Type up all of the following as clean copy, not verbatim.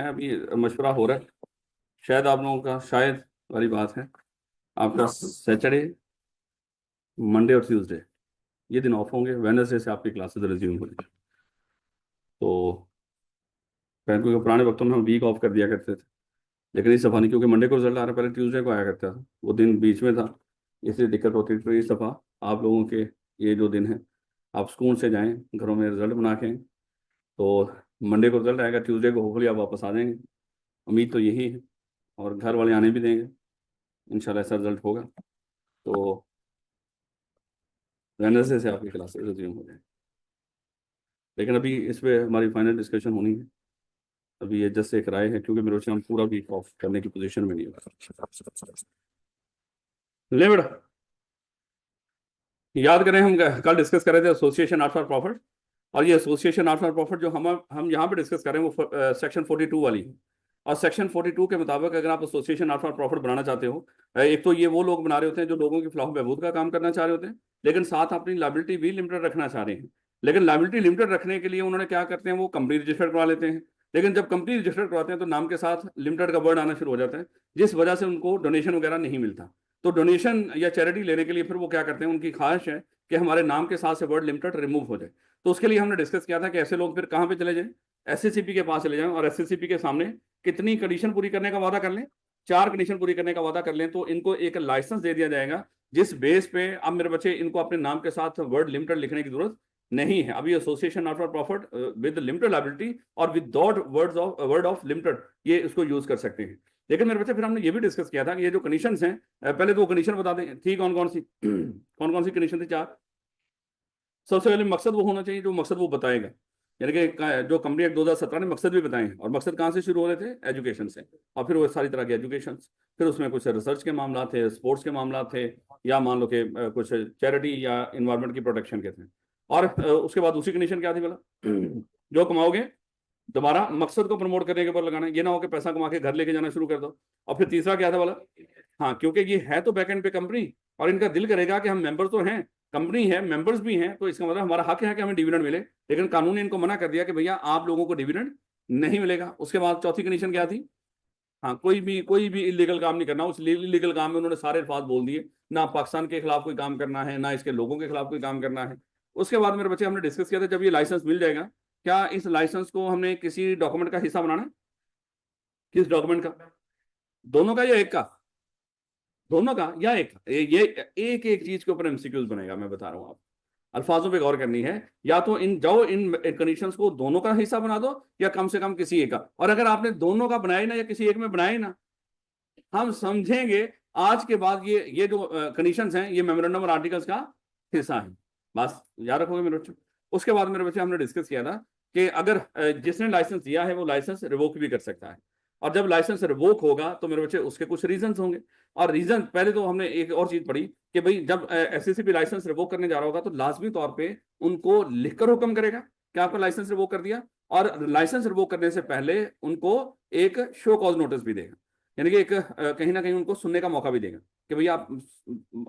अभी मशवरा हो रहा है, शायद आप लोगों का शायद वाली बात है, आपका सैटरडे, मंडे और ट्यूसडे ये दिन ऑफ होंगे। वेडनेसडे से आपकी क्लासेस रिज्यूम होंगी। तो पहले क्योंकि पुराने वक्तों में हम वीक ऑफ कर दिया करते थे, लेकिन इस दफ़ा नहीं, क्योंकि मंडे को रिजल्ट आ रहा है, पहले ट्यूसडे को आया करता था, वो दिन बीच में था, इसलिए दिक्कत होती थी। तो इस दफ़ा आप लोगों के ये जो दिन है, आप सुकून से जाएं घरों में रिजल्ट बना के। तो मंडे को रिजल्ट आएगा, ट्यूसडे को होपफुली आप वापस आ जाएंगे, उम्मीद तो यही है, और घर वाले आने भी देंगे, इंशाल्लाह ऐसा रिजल्ट होगा। तो वेडनेसडे से आपकी क्लासेस रिज्यूम हो जाए, लेकिन अभी इस पे हमारी फाइनल डिस्कशन होनी है। अभी ये जस्ट एक राय है, क्योंकि मेरे बच्चे हम पूरा वीक ऑफ करने की पोजीशन में नहीं है। ले बेटा, याद करें हम कल डिस्कस कर रहे थे एसोसिएशन नॉट फॉर प्रॉफिट, और ये एसोसिएशन नॉट फॉर प्रॉफिट जो हम यहाँ पे डिस्कस कर रहे हैं वो सेक्शन 42 वाली है। और सेक्शन 42 के मुताबिक अगर आप एसोसिएशन नॉट फॉर प्रॉफिट बनाना चाहते हो, एक तो ये वो लोग बना रहे होते हैं जो लोगों की फलाह बहबूद का काम करना चाह रहे होते हैं, लेकिन साथ अपनी लायबिलिटी भी लिमिटेड रखना चाह रहे हैं। लेकिन लायबिलिटी लिमिटेड रखने के लिए उन्होंने क्या करते हैं, वो कंपनी रजिस्टर करवा लेते हैं। लेकिन जब कंपनी रजिस्टर करवाते हैं तो नाम के साथ लिमिटेड का वर्ड आना शुरू हो जाता है, जिस वजह से उनको डोनेशन वगैरह नहीं मिलता। तो डोनेशन या चैरिटी लेने के लिए फिर वो क्या करते हैं, उनकी ख्वाहिश है कि हमारे नाम के साथ से वर्ड लिमिटेड रिमूव हो जाए। तो उसके लिए हमने डिस्कस किया था कि ऐसे लोग फिर कहाँ पे चले जाएं, एसएससीपी के पास चले जाएं, और एसएससीपी के सामने कितनी कंडीशन पूरी करने का वादा कर लें, 4 कंडीशन पूरी करने का वादा कर लें, तो इनको एक लाइसेंस दे दिया जाएगा, जिस बेस पे अब मेरे बच्चे इनको अपने नाम के साथ वर्ड लिमिटेड लिखने की जरूरत नहीं है। अभी association not for profit with limited liability और विदाउट वर्ड ऑफ लिमिटेड ये इसको यूज कर सकते हैं। लेकिन मेरे बच्चे फिर हमने ये भी डिस्कस किया था कि ये जो कंडीशन हैं, पहले तो कंडीशन बता दें थी कौन कौन सी कौन कौन सी कंडीशन थी, 4। सबसे पहले मकसद वो होना चाहिए जो मकसद वो बताएगा, यानी कि जो कंपनी एक्ट 2017 ने मकसद भी बताए हैं, और मकसद कहाँ से शुरू हो रहे थे, एजुकेशन से, और फिर वो सारी तरह के एजुकेशन, फिर उसमें कुछ रिसर्च के मामला थे, स्पोर्ट्स के मामला थे, या मान लो कि कुछ चैरिटी या इन्वायरमेंट की प्रोटेक्शन के थे। और उसके बाद दूसरी कंडीशन क्या थी बोला, जो कमाओगे दोबारा मकसद को प्रमोट करने के ऊपर लगाना, ये ना हो कि पैसा कमा के घर लेके जाना शुरू कर दो। और फिर तीसरा क्या था बोला, हाँ क्योंकि ये है तो बैक एंड पे कंपनी, और इनका दिल करेगा कि हम मेंबर तो हैं, कंपनी है, मेंबर्स भी हैं, तो इसका मतलब हमारा हक है कि हमें डिविडेंड मिले, लेकिन कानून ने इनको मना कर दिया कि भैया आप लोगों को डिविडेंड नहीं मिलेगा। उसके बाद चौथी कंडीशन क्या थी, हाँ कोई भी इलीगल काम नहीं करना। उस इलीगल काम में उन्होंने सारे अल्फाज बोल दिए, ना पाकिस्तान के खिलाफ कोई काम करना है, ना इसके लोगों के खिलाफ कोई काम करना है। उसके बाद मेरे बच्चे हमने डिस्कस किया था, जब ये लाइसेंस मिल जाएगा, क्या इस लाइसेंस को हमने किसी डॉक्यूमेंट का हिस्सा बनाना है, किस डॉक्यूमेंट का, दोनों का या एक का, दोनों का या एक का? ये एक एक चीज के ऊपर एमसीक्यूज बनेगा, मैं बता रहा हूँ आप, अल्फाजों पे गौर करनी है। या तो इन जाओ इन कंडीशंस को दोनों का हिस्सा बना दो, या कम से कम किसी एक का। और अगर आपने दोनों का बनाया ना या किसी एक में बनाए ना, हम समझेंगे आज के बाद ये जो कंडीशंस हैं ये मेमोरेंडम और आर्टिकल्स का हिस्सा है। बस याद रखोगे मेरे बच्चों। उसके बाद मेरे बच्चे हमने डिस्कस किया था कि अगर जिसने लाइसेंस दिया है वो लाइसेंस रिवोक भी कर सकता है, और जब लाइसेंस रिवोक होगा तो मेरे बच्चे उसके कुछ रीजंस होंगे। और रीजन पहले तो हमने एक और चीज पढ़ी कि भाई जब एससीसीपी लाइसेंस रिवोक करने जा रहा होगा तो लाजमी तौर पर उनको लिखकर हुक्म करेगा कि आपका लाइसेंस रिवोक कर दिया, और लाइसेंस रिवोक करने से पहले उनको एक शो कॉज नोटिस भी देगा, यानी कि एक कहीं ना कहीं उनको सुनने का मौका भी देगा कि भैया आप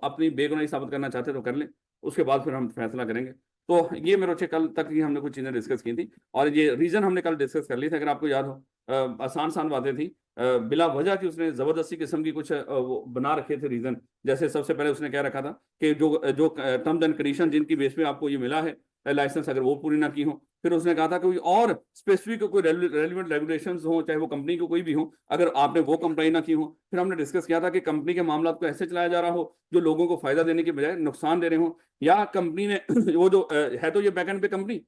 अपनी बेगुनाही साबित करना चाहते तो कर लें, उसके बाद फिर हम फैसला करेंगे। तो ये मेरे बच्चे कल तक ही हमने कुछ चीज़ें डिस्कस की थी, और ये रीज़न हमने कल डिस्कस कर ली थी, अगर आपको याद हो। आसान आसान बातें थी, बिला वजह की उसने ज़बरदस्ती किस्म की कुछ वो बना रखे थे रीज़न। जैसे सबसे पहले उसने क्या रखा था कि जो जो टर्म्स एंड कंडीशन जिनकी बेस पे आपको ये मिला है लाइसेंस, अगर वो पूरी ना की हो, फिर उसने कहा था कोई और स्पेसिफिक कोई रेलिवेंट रेगुलेशंस हो, चाहे वो कंपनी को कोई भी हो, अगर आपने वो कंप्लाई ना की हो। फिर हमने डिस्कस किया था कि कंपनी के मामला को ऐसे चलाया जा रहा हो जो लोगों को फायदा देने के बजाय नुकसान दे रहे हो, या कंपनी ने वो जो है तो ये बैकएंड पे कंपनी,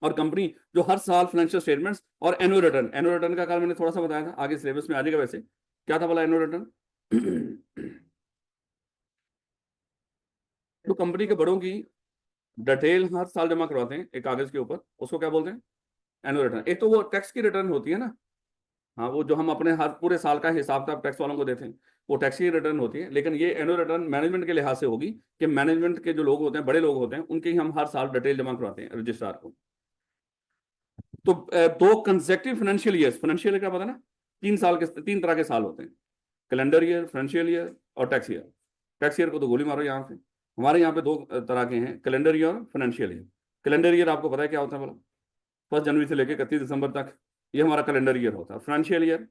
और कंपनी जो हर साल फाइनेंशियल स्टेटमेंट्स और एनुअल रिटर्न का कल मैंने थोड़ा सा बताया था, आगे सिलेबस में आ जाएगा। वैसे क्या था बोला एनुअल रिटर्न तो कंपनी के बड़ों की डिटेल हर साल जमा करवाते हैं एक कागज के ऊपर, उसको क्या बोलते हैं, एनुअल रिटर्न। एक तो वो टैक्स की रिटर्न होती है ना, हाँ वो जो हम अपने हर पूरे साल का हिसाब किताब टैक्स वालों को देते हैं, वो टैक्स की रिटर्न होती है। लेकिन ये एनुअल रिटर्न मैनेजमेंट के लिहाज से होगी कि मैनेजमेंट के जो लोग होते हैं, बड़े लोग होते हैं, उनकी हम हर साल डिटेल जमा करवाते हैं रजिस्ट्रार को। तो दो consecutive financial years, financial year क्या पता ना, 3 साल के 3 तरह के साल होते हैं, कैलेंडर ईयर, फाइनेंशियल ईयर और टैक्स ईयर। टैक्स ईयर को तो गोली मारो यहाँ से, हमारे यहाँ पे 2 तरह के हैं, कैलेंडर ईयर और फाइनेंशियल ईयर। कैलेंडर ईयर आपको पता है क्या होता है बोला, 1 जनवरी से लेकर 31 दिसंबर तक ये हमारा कैलेंडर ईयर होता है। फाइनेंशियल ईयर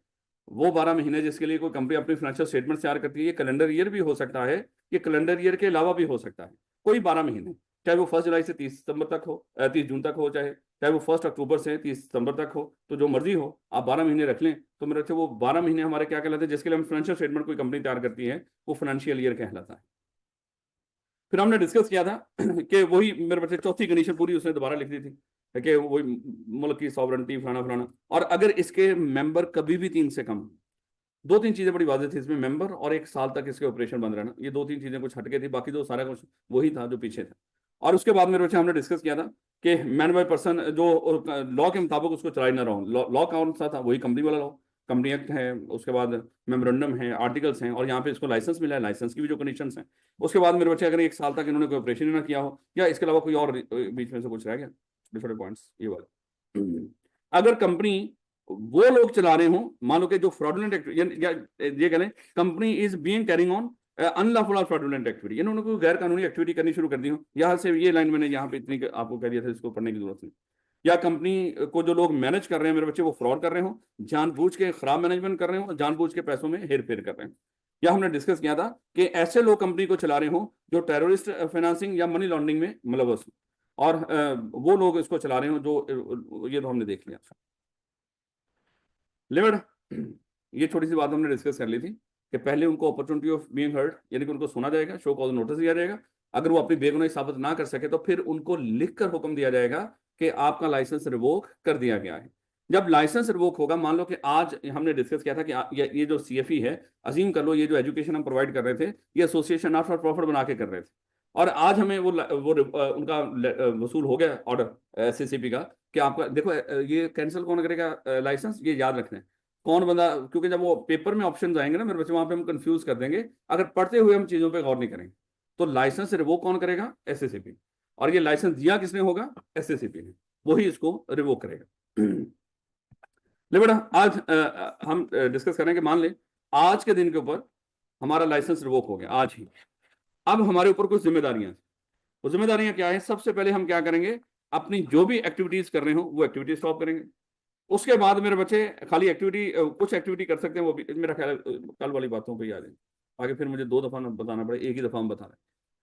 वो 12 महीने जिसके लिए कोई कंपनी अपनी फाइनेंशियल स्टेटमेंट तैयार करती है। ये कैलेंडर ईयर भी हो सकता है, ये कैलेंडर ईयर के अलावा भी हो सकता है, कोई 12 महीने, चाहे वो 1 जुलाई से 30 सितंबर तक हो, 30 जून तक हो, चाहे वो 1 अक्टूबर से 30 सितंबर तक हो, तो जो मर्जी हो आप 12 महीने रख लें। तो मेरे वो 12 महीने हमारे क्या कहलाते हैं, जिसके लिए हम फाइनेंशियल स्टेटमेंट कोई कंपनी तैयार करती है, वो फाइनेंशियल ईयर कहलाता है। फिर हमने डिस्कस किया था कि वही मेरे बच्चे चौथी कंडीशन पूरी उसने दोबारा लिख दी थी कि वही मुल्क की सॉवरेंटी फलाना फलाना, और अगर इसके मेंबर कभी भी 3 से कम, 2-3 चीजें बड़ी वाज़ेह थी इसमें, मेंबर और 1 साल तक इसके ऑपरेशन बंद रहना, ये 2-3 चीजें कुछ हटके थी, बाकी तो सारा कुछ वही था जो पीछे था। और उसके बाद मेरे बच्चे हमने डिस्कस किया था कि मैन बाय पर्सन जो लॉ के मुताबिक उसको चलाई ना रहो। लॉ कौन सा था, वही कंपनी वाला लॉ, कंपनी एक्ट है, उसके बाद मेमोरेंडम है, आर्टिकल्स हैं, और यहाँ पे इसको लाइसेंस मिला है, लाइसेंस की भी जो कंडीशन हैं। उसके बाद मेरे बच्चे अगर 1 साल तक इन्होंने कोई ऑपरेशन ही ना किया हो, या इसके अलावा कोई और बीच में से कुछ रह गया, छोटे छोटे पॉइंट्स ये वाले, अगर कंपनी वो लोग चला रहे हो, मान लो कि जो फ्रॉडुलेंट एक्टिविटी, या ये कह लें company is being carrying on unlawful और फ्रॉडुलेंट एक्टिविटी, इन्होंने कोई गैर कानूनी एक्टिविटी करनी शुरू कर दी हो, यहाँ से ये लाइन मैंने यहाँ पे इतनी आपको कह दिया था, इसको पढ़ने की जरूरत नहीं। या कंपनी को जो लोग मैनेज कर रहे हैं मेरे बच्चे, वो फ्रॉड कर रहे हो, जानबूझ के खराब मैनेजमेंट कर रहे हो, जानबूझ के पैसों में हेर फेर कर रहे हैं। या हमने डिस्कस किया था कि ऐसे लोग कंपनी को चला रहे हो जो टेररिस्ट फाइनेंसिंग या मनी लॉन्ड्रिंग में मुलव्वस हो, और वो लोग इसको चला रहे हो जो, ये तो हमने देख लिया। लिमिट, ये छोटी सी बात हमने डिस्कस कर ली थी कि पहले उनको अपॉर्चुनिटी ऑफ बीइंग हर्ड, यानी कि उनको सुना जाएगा, शो कॉज नोटिस दिया जाएगा, अगर वो अपनी बेगुनाही साबित ना कर सके तो फिर उनको लिखकर हुक्म दिया जाएगा कि आपका लाइसेंस रिवोक कर दिया गया है। जब लाइसेंस रिवोक होगा, मान लो कि आज हमने डिस्कस किया था कि ये जो CFE है, अजीम कर लो ये जो एजुकेशन हम प्रोवाइड कर रहे थे, ये एसोसिएशन नॉट फॉर प्रॉफिट बना के कर रहे थे, और आज हमें वो उनका वसूल हो गया ऑर्डर SCCP का कि आपका देखो ये कैंसिल कौन करेगा लाइसेंस, ये याद रखना है कौन बंदा, क्योंकि जब वो पेपर में ऑप्शन आएंगे ना मेरे बच्चे, वहां पे हम कंफ्यूज कर देंगे अगर पढ़ते हुए हम चीजों पे गौर नहीं करेंगे। तो लाइसेंस रिवोक कौन करेगा, SCCP, और ये लाइसेंस दिया किसने होगा, SCCP ने, वही इसको रिवोक करेगा। ले बेटा, आज हम डिस्कस करेंगे, मान ले आज के दिन के ऊपर हमारा लाइसेंस रिवोक हो गया आज ही। अब हमारे ऊपर कुछ जिम्मेदारियां, वो जिम्मेदारियां क्या है, सबसे पहले हम क्या करेंगे, अपनी जो भी एक्टिविटीज कर रहे हो वो एक्टिविटी स्टॉप करेंगे। उसके बाद मेरे बच्चे खाली एक्टिविटी, कुछ एक्टिविटी कर सकते हैं, वो भी मेरा ख्याल कल वाली बातों पे याद है, आगे फिर मुझे 2 दफा बताना पड़े, एक ही दफा हम बता रहे हैं।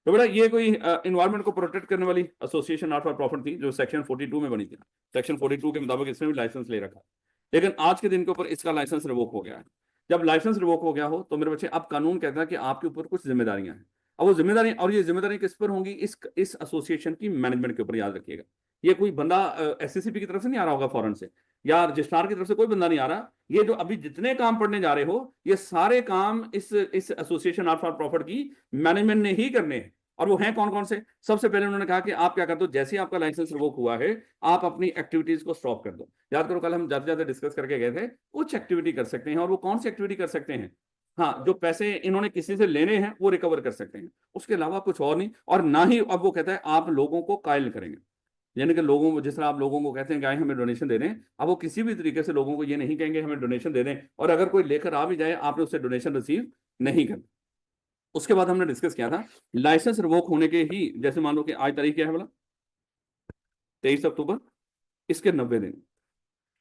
तो बेटा ये कोई इन्वायरमेंट को प्रोटेक्ट करने वाली एसोसिएशन नॉट फॉर प्रॉफिट थी, जो सेक्शन 42 में बनी थी। सेक्शन 42 के मुताबिक इसने भी लाइसेंस ले रखा, लेकिन आज के दिन के ऊपर इसका लाइसेंस रिवोक हो गया है। जब लाइसेंस रिवोक हो गया हो तो मेरे बच्चे अब कानून कहता है कि आपके ऊपर कुछ जिम्मेदारियां हैं। अब वो जिम्मेदारी, और ये जिम्मेदारी किस पर होंगी, इस एसोसिएशन की मैनेजमेंट के ऊपर, याद रखिएगा। ये कोई बंदा SCCP की तरफ से नहीं आ रहा होगा फॉरेन से, या रजिस्ट्रार की तरफ से कोई बंदा नहीं आ रहा। ये जो अभी जितने काम पढ़ने जा रहे हो, ये सारे काम इस एसोसिएशन नॉट फॉर प्रॉफिट की मैनेजमेंट ने ही करने हैं। और वो हैं कौन कौन से, सबसे पहले उन्होंने कहा कि आप क्या कर दो, जैसे ही आपका लाइसेंस रिवोक हुआ है आप अपनी एक्टिविटीज को स्टॉप कर दो। याद करो कल हम ज्यादा ज्यादा डिस्कस करके गए थे, कुछ एक्टिविटी कर सकते हैं, और वो कौन सी एक्टिविटी कर सकते हैं, हाँ, जो पैसे इन्होंने किसी से लेने हैं वो रिकवर कर सकते हैं, उसके अलावा कुछ और नहीं। और ना ही अब वो कहता है आप लोगों को कायल करेंगे, यानी कि लोगों को, जिस तरह आप लोगों को कहते हैं कि आए हमें डोनेशन दे दें, अब वो किसी भी तरीके से लोगों को ये नहीं कहेंगे हमें डोनेशन दे दें, और अगर कोई लेकर आ भी जाए आपने उससे डोनेशन रिसीव नहीं करना। उसके बाद हमने डिस्कस किया था लाइसेंस रिवोक होने के ही, जैसे मान लो कि आज तारीख क्या है बोला, 23 अक्टूबर, इसके 90 दिन,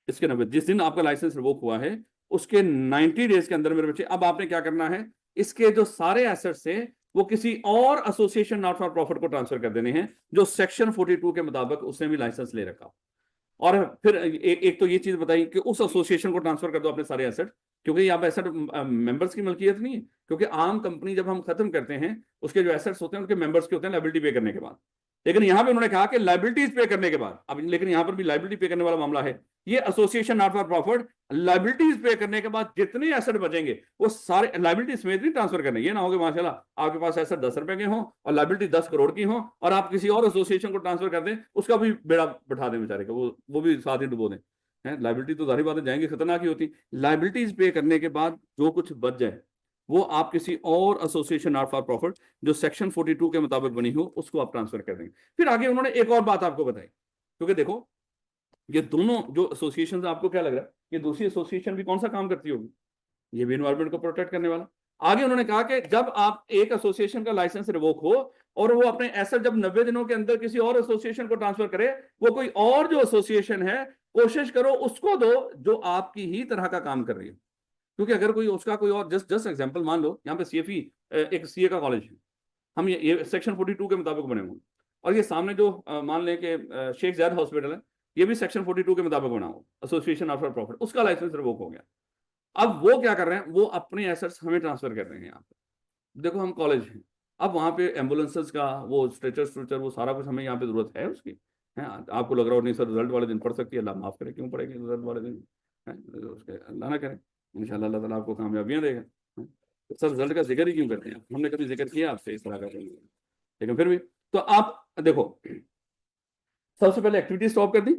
इसके 90, जिस दिन आपका लाइसेंस रिवोक हुआ है उसके 90 डेज के अंदर मेरे बच्चे अब आपने क्या करना है, इसके जो सारे एसेट्स थे वो किसी और एसोसिएशन नॉट फॉर प्रॉफिट को ट्रांसफर कर देने हैं जो सेक्शन 42 के मुताबिक उसने भी लाइसेंस ले रखा। और फिर एक तो ये चीज बताई कि उस एसोसिएशन को ट्रांसफर कर दो अपने सारे एसेट, क्योंकि यहाँ पे एसेट मेंबर्स की मलकियत नहीं है, क्योंकि आम कंपनी जब हम खत्म करते हैं उसके जो एसेट्स होते हैं उनके मेंबर्स के होते हैं लायबिलिटी पे करने के बाद। लेकिन यहां पे उन्होंने कहा कि लायबिलिटीज पे करने के बाद, अब लेकिन यहां पर भी लायबिलिटी पे करने वाला मामला है, ये association not for profit liabilities पे करने के बाद जितने एसेट बचेंगे वो सारे लायबिलिटी समेत नहीं ट्रांसफर करने। ये ना हो कि माशाल्लाह आपके पास एसेट 10 रुपए के हो और लायबिलिटी 10 करोड़ की हो और आप किसी और एसोसिएशन को ट्रांसफर कर दें, उसका भी बेड़ा बैठा दें बेचारे का, वो भी साथ ही डुबो दें। लायबिलिटी तो जाहिर बात है जाएंगी, खतरनाक ही होती। लायबिलिटीज पे करने के बाद जो कुछ बच जाए वो आप किसी और एसोसिएशन नॉट फॉर प्रॉफिट जो सेक्शन 42 के मुताबिक बनी हो उसको आप ट्रांसफर कर देंगे। फिर आगे उन्होंने एक और बात आपको बताई, क्योंकि देखो ये दोनों जो एसोसिएशन, आपको क्या लग रहा है ये दूसरी एसोसिएशन भी कौन सा काम करती होगी, ये भी एनवायरमेंट को प्रोटेक्ट करने वाला। आगे उन्होंने कहा कि जब आप एक एसोसिएशन का लाइसेंस रिवोक हो और वो अपने एसेट जब 90 दिनों के अंदर किसी और एसोसिएशन को ट्रांसफर करे, वो कोई और जो एसोसिएशन है कोशिश करो उसको दो जो आपकी ही तरह का काम कर रही है। क्योंकि अगर कोई उसका कोई और जस्ट एग्जांपल मान लो, यहाँ पे सीएफई एक सीए का कॉलेज है, हम ये सेक्शन 42 के मुताबिक बने हुए, और ये सामने जो मान लें कि शेख जायद हॉस्पिटल है, ये भी सेक्शन 42 के मुताबिक बना हो, एसोसिएशन ऑफ प्रॉफिट, उसका लाइसेंस रिवोक हो गया। अब वो क्या कर रहे हैं, वो अपने एसेट्स हमें ट्रांसफर कर रहे हैं। यहाँ पे देखो हम कॉलेज हैं, अब वहाँ पे एम्बुलेंसेस का वो स्ट्रेचर स्ट्रेचर वो सारा कुछ हमें यहाँ पे जरूरत है उसकी, है। आपको लग रहा हो नहीं सर रिजल्ट वाले दिन पढ़ सकती है, अल्लाह माफ करे, क्यों पढ़ेगी रिजल्ट वाले दिन, है उसके, अल्लाह ना करे, इंशाल्लाह अल्लाह ताला आपको कामयाबियां देगा। तो सर रिजल्ट का जिक्र ही क्यों करते हैं, हमने कभी जिक्र किया आपसे इस तरह का, लेकिन फिर भी तो आप देखो, सबसे पहले एक्टिविटी स्टॉप कर दी,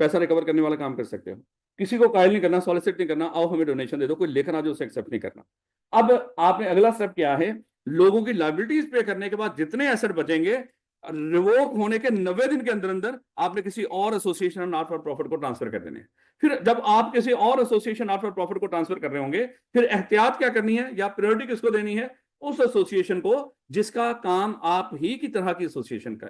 पैसा रिकवर करने वाला काम कर सकते हो, किसी को कायल नहीं करना, सॉलिसिट नहीं करना, आओ हमें डोनेशन दे दो, कोई लेकर आ जो उसे एक्सेप्ट नहीं करना। अब आपने अगला स्टेप क्या है, लोगों की लायबिलिटीज पे करने के बाद जितने एसेट बचेंगे रिवोक होने के 90 दिन के अंदर अंदर आपने किसी और एसोसिएशन नॉट फॉर प्रॉफिट को ट्रांसफर कर देने। फिर जब आप किसी और एसोसिएशन नॉट फॉर प्रॉफिट को ट्रांसफर कर रहे होंगे, फिर एहतियात क्या करनी है या प्रायोरिटी किसको देनी है, उस एसोसिएशन को जिसका काम आप ही की तरह की एसोसिएशन का,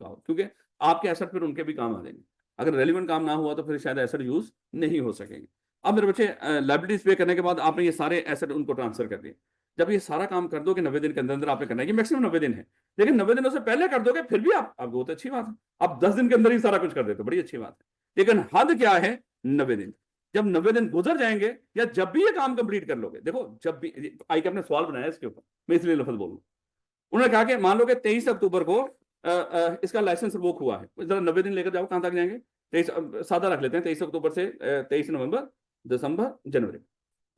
क्योंकि आपके एसेट फिर उनके भी काम आ जाएंगे। अगर रेलिवेंट काम ना हुआ तो फिर शायद एसेट यूज नहीं हो सकेंगे। अब मेरे बच्चे लायबिलिटीज पे करने के बाद आपने ये सारे एसेट उनको ट्रांसफर कर दिए। जब ये सारा काम कर दो कि 90 दिन के अंदर अंदर आपने करना है, कि मैक्सिमम 90 दिन है, लेकिन 90 दिनों से पहले कर दोगे फिर भी आप बहुत अच्छी बात है, आप 10 दिन के अंदर ही सारा कुछ कर देते हो, बड़ी अच्छी बात है। लेकिन हद क्या है, 90 दिन। जब 90 दिन गुजर जाएंगे या जब भी ये काम कंप्लीट कर लोगे, देखो जब भी आई के अपने सवाल बनाया इसके ऊपर, मैं इसलिए लफ्ज बोलूं, उन्होंने कहा कि मान लो कि 23 अक्टूबर को इसका लाइसेंस रिवोक हुआ है, जरा 90 दिन लेकर जाओ, कहां तक जाएंगे, 23 सादा रख लेते हैं, 23 अक्टूबर से 23 नवंबर, दिसंबर, जनवरी,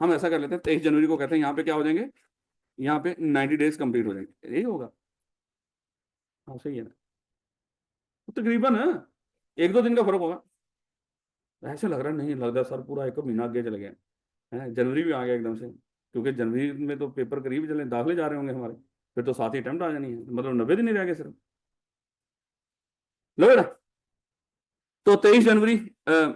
हम ऐसा कर लेते हैं 23 जनवरी को कहते हैं यहाँ पे क्या हो जाएंगे, यहाँ पे 90 डेज कंप्लीट हो जाएंगे, यही होगा। हाँ सही है ना, तो तकरीबन है 1-2 दिन का फर्क होगा। ऐसे लग रहा है, नहीं लग रहा सर पूरा एक महीना आगे चले गए हैं, जनवरी भी आ गया एकदम से, क्योंकि जनवरी में तो पेपर करीब चले, दाखिले जा रहे होंगे हमारे, फिर तो 7 ही अटेम्प्ट आ जानी है, मतलब 90 दिन ही रह गए सिर्फ, लग रहा। तो 23 जनवरी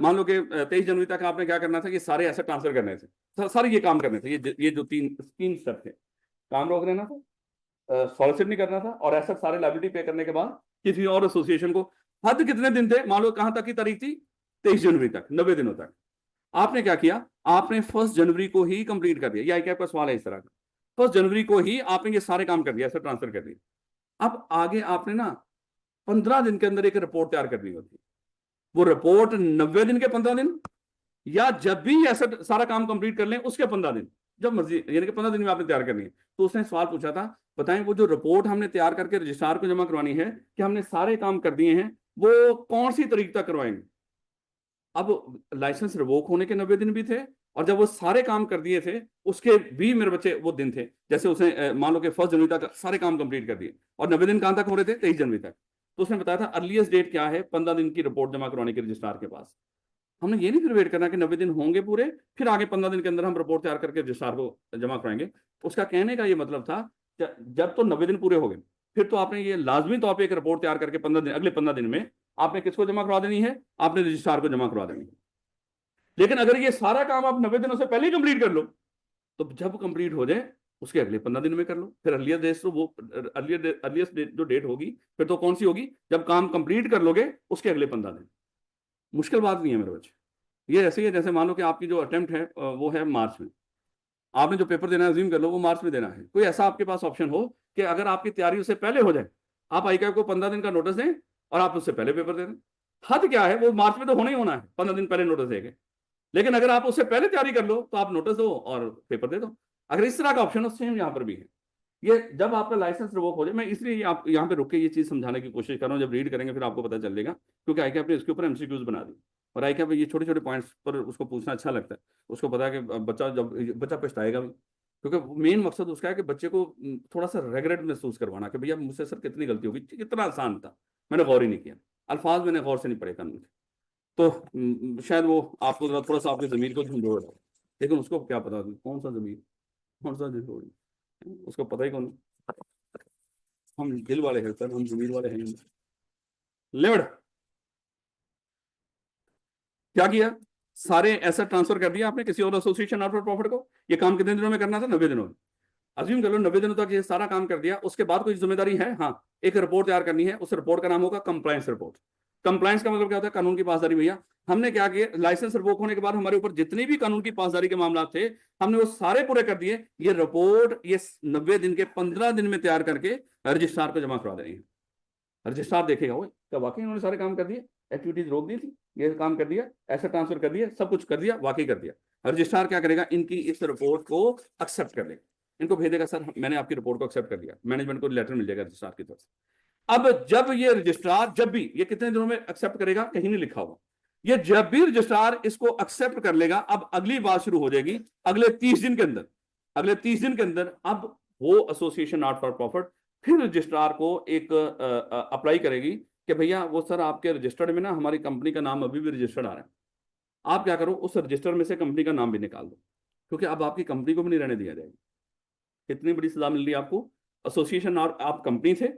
मान लो कि 23 जनवरी तक आपने क्या करना था कि सारे एसेट ट्रांसफर करने थे, सारे ये काम करने थे, ये जो तीन तीन स्टेप थे, काम रोक देना था, सॉलिसिट नहीं करना था, और एसेट सारे लायबिलिटी पे करने के बाद किसी और एसोसिएशन को, हद कितने दिन थे, मान लो कहां तक की तारीख थी, 23 जनवरी तक, 90 दिनों तक। आपने क्या किया, आपने 1 जनवरी को ही कंप्लीट कर दिया, या क्या आपका सवाल है इस तरह का, 1 जनवरी को ही आपने ये सारे काम कर दिया, एसेट ट्रांसफर कर दिया। अब आगे आपने ना 15 दिन के अंदर एक रिपोर्ट तैयार करनी होती है, वो रिपोर्ट 90 दिन के 15 दिन, या जब भी ऐसा सारा काम कंप्लीट कर लें उसके 15 दिन, जब मर्जी, यानी कि 15 दिन में आपने तैयार करनी है। तो उसने सवाल पूछा था, बताएं वो जो रिपोर्ट हमने तैयार करके रजिस्ट्रार को जमा करवानी है कि हमने सारे काम कर दिए हैं, वो कौन सी तारीख तक करवाएंगे। अब लाइसेंस रिवोक होने के 90 दिन भी थे, और जब वो सारे काम कर दिए थे उसके भी मेरे बच्चे वो दिन थे, जैसे उसने मान लो कि 1 जनवरी तक सारे काम कंप्लीट कर दिए, और 90 दिन कहां तक हो रहे थे, 23 जनवरी तक। तो उसने बताया था अर्लीस्ट डेट क्या है, 15 दिन की रिपोर्ट जमा करवाने के रजिस्ट्रार के पास। हमने ये नहीं फिर वेट करना कि 90 दिन होंगे पूरे, फिर आगे 15 दिन के अंदर हम रिपोर्ट तैयार करके रजिस्ट्रार को जमा कराएंगे। उसका कहने का ये मतलब था, जब तो 90 दिन पूरे हो गए, फिर तो आपने ये लाजमी तौर पर एक रिपोर्ट तैयार करके 15 दिन, अगले 15 दिन में आपने किसको जमा करवा देनी है, आपने रजिस्ट्रार को जमा करवा देनी है। लेकिन अगर ये सारा काम आप 90 दिनों से पहले ही कंप्लीट कर लो, तो जब कंप्लीट हो जाए उसके अगले 15 दिन में कर लो, फिर अर्लियर डेट, तो वो अर्लियस्ट जो डेट होगी फिर तो कौन सी होगी, जब काम कंप्लीट कर लोगे उसके अगले 15 दिन। मुश्किल बात नहीं है मेरे बच्चे, ये ऐसे ही है जैसे मान लो कि आपकी जो अटेम्प्ट है वो है मार्च में, आपने जो पेपर देना है अज्यूम कर लो वो मार्च में देना है, कोई ऐसा आपके पास ऑप्शन हो कि अगर आपकी तैयारी उससे पहले हो जाए, आप आईकैब को 15 दिन का नोटिस दें और आप उससे पहले पेपर दे दें। हद क्या है, वो मार्च में तो होना ही होना है, 15 दिन पहले नोटिस देंगे, लेकिन अगर आप उससे पहले तैयारी कर लो तो आप नोटिस दो और पेपर दे दो। अगर इस तरह का ऑप्शन है सेम यहाँ पर भी है। ये जब आपका लाइसेंस रिवोक हो जाए, मैं इसलिए आप यहाँ पे रुक के ये चीज समझाने की कोशिश कर रहा हूँ, जब रीड करेंगे फिर आपको पता चल जाएगा, क्योंकि आईकैप ने इसके ऊपर एमसीक्यूज बना दी, और आईकैप ये छोटे छोटे पॉइंट्स पर उसको पूछना अच्छा लगता है, उसको पता है कि बच्चा जब बच्चा पछताएगा भी, क्योंकि मेन मकसद उसका है कि बच्चे को थोड़ा सा रेगरेट महसूस करवाना कि भैया मुझसे सर कितनी गलती होगी, कितना आसान था, मैंने गौर ही नहीं किया, अल्फाज मैंने गौर से नहीं पढ़े कानून के। तो शायद वो आपको थोड़ा सा आपकी जमीर को झंझोड़ रहा है, लेकिन उसको क्या पता कौन सा जमीर, कौन सा झंझोड़, उसको पता ही कौन। हम दिल वाले हैं सर, हम जमीर वाले हैं। लेवड़ क्या किया, सारे एसेट ट्रांसफर कर दिया आपने किसी और एसोसिएशन नॉट फॉर प्रॉफिट को, ये काम कितने दिनों में करना था, 90 दिनों में। अज्यूम कर लो 90 दिनों तक ये सारा काम कर दिया, उसके बाद कोई जिम्मेदारी है? हाँ, एक रिपोर्ट तैयार करनी है, उस रिपोर्ट का नाम होगा कंप्लायंस रिपोर्ट। कंप्लायंस का मतलब क्या होता है? कानून की पासदारी। भैया हमने क्या किया, लाइसेंस रिवोक होने के बाद हमारे ऊपर जितनी भी कानून की पासदारी के मामला थे, हमने वो सारे पूरे कर दिए। ये रिपोर्ट ये 90 दिन के 15 दिन में तैयार करके रजिस्ट्रार को जमा करवा देनी है। रजिस्ट्रार देखेगा वो क्या वाकई उन्होंने सारे काम कर दिए, एक्टिविटीज रोक दी थी, ये काम कर दिया, ऐसा ट्रांसफर कर दिया, सब कुछ कर दिया, वाकई कर दिया। रजिस्ट्रार क्या करेगा, इनकी इस रिपोर्ट को एक्सेप्ट कर लेगा, इनको भेजेगा, सर मैंने आपकी रिपोर्ट को एक्सेप्ट कर दिया, मैनेजमेंट को लेटर मिल जाएगा रजिस्ट्रार की तरफ से। अब जब ये रजिस्ट्रार, जब भी ये कितने दिनों में एक्सेप्ट करेगा, कहीं नहीं लिखा हुआ, ये जब भी रजिस्ट्रार इसको एक्सेप्ट कर लेगा, अब अगली बात शुरू हो जाएगी अगले 30 दिन के अंदर। अगले 30 दिन के अंदर अब वो एसोसिएशन नॉट फॉर प्रॉफिट फिर रजिस्ट्रार को एक अप्लाई करेगी कि भैया वो सर आपके रजिस्टर्ड में ना हमारी कंपनी का नाम अभी भी रजिस्टर्ड आ रहा है, आप क्या करो उस रजिस्टर में से कंपनी का नाम भी निकाल दो, क्योंकि अब आपकी कंपनी को भी नहीं रहने दिया जाएगा। कितनी बड़ी सजा मिल रही है आपको। एसोसिएशन और आप कंपनी थे,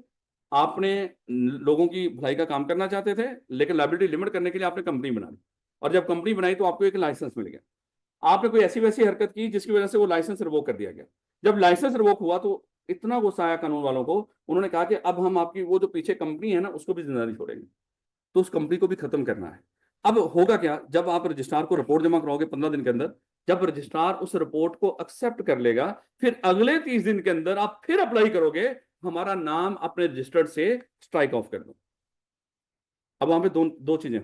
आपने लोगों की भलाई का काम करना चाहते थे, लेकिन लायबिलिटी लिमिट करने के लिए आपने कंपनी बना ली, और जब कंपनी बनाई तो आपको एक लाइसेंस मिल गया। आपने कोई ऐसी वैसी हरकत की जिसकी वजह से वो लाइसेंस रिवोक कर दिया गया। जब लाइसेंस रिवोक हुआ तो इतना गुस्सा आया कानून वालों को, उन्होंने कहा कि अब हम आपकी वो जो पीछे कंपनी है ना उसको भी जिंदा नहीं छोड़ेंगे, तो उस कंपनी को भी खत्म करना है। अब होगा क्या, जब आप रजिस्ट्रार को रिपोर्ट जमा कराओगे 15 दिन के अंदर, जब रजिस्ट्रार उस रिपोर्ट को एक्सेप्ट कर लेगा, फिर अगले 30 दिन के अंदर आप फिर अप्लाई करोगे, हमारा नाम अपने रजिस्टर्ड से स्ट्राइक ऑफ कर दो। अब वहां पे दो चीजें,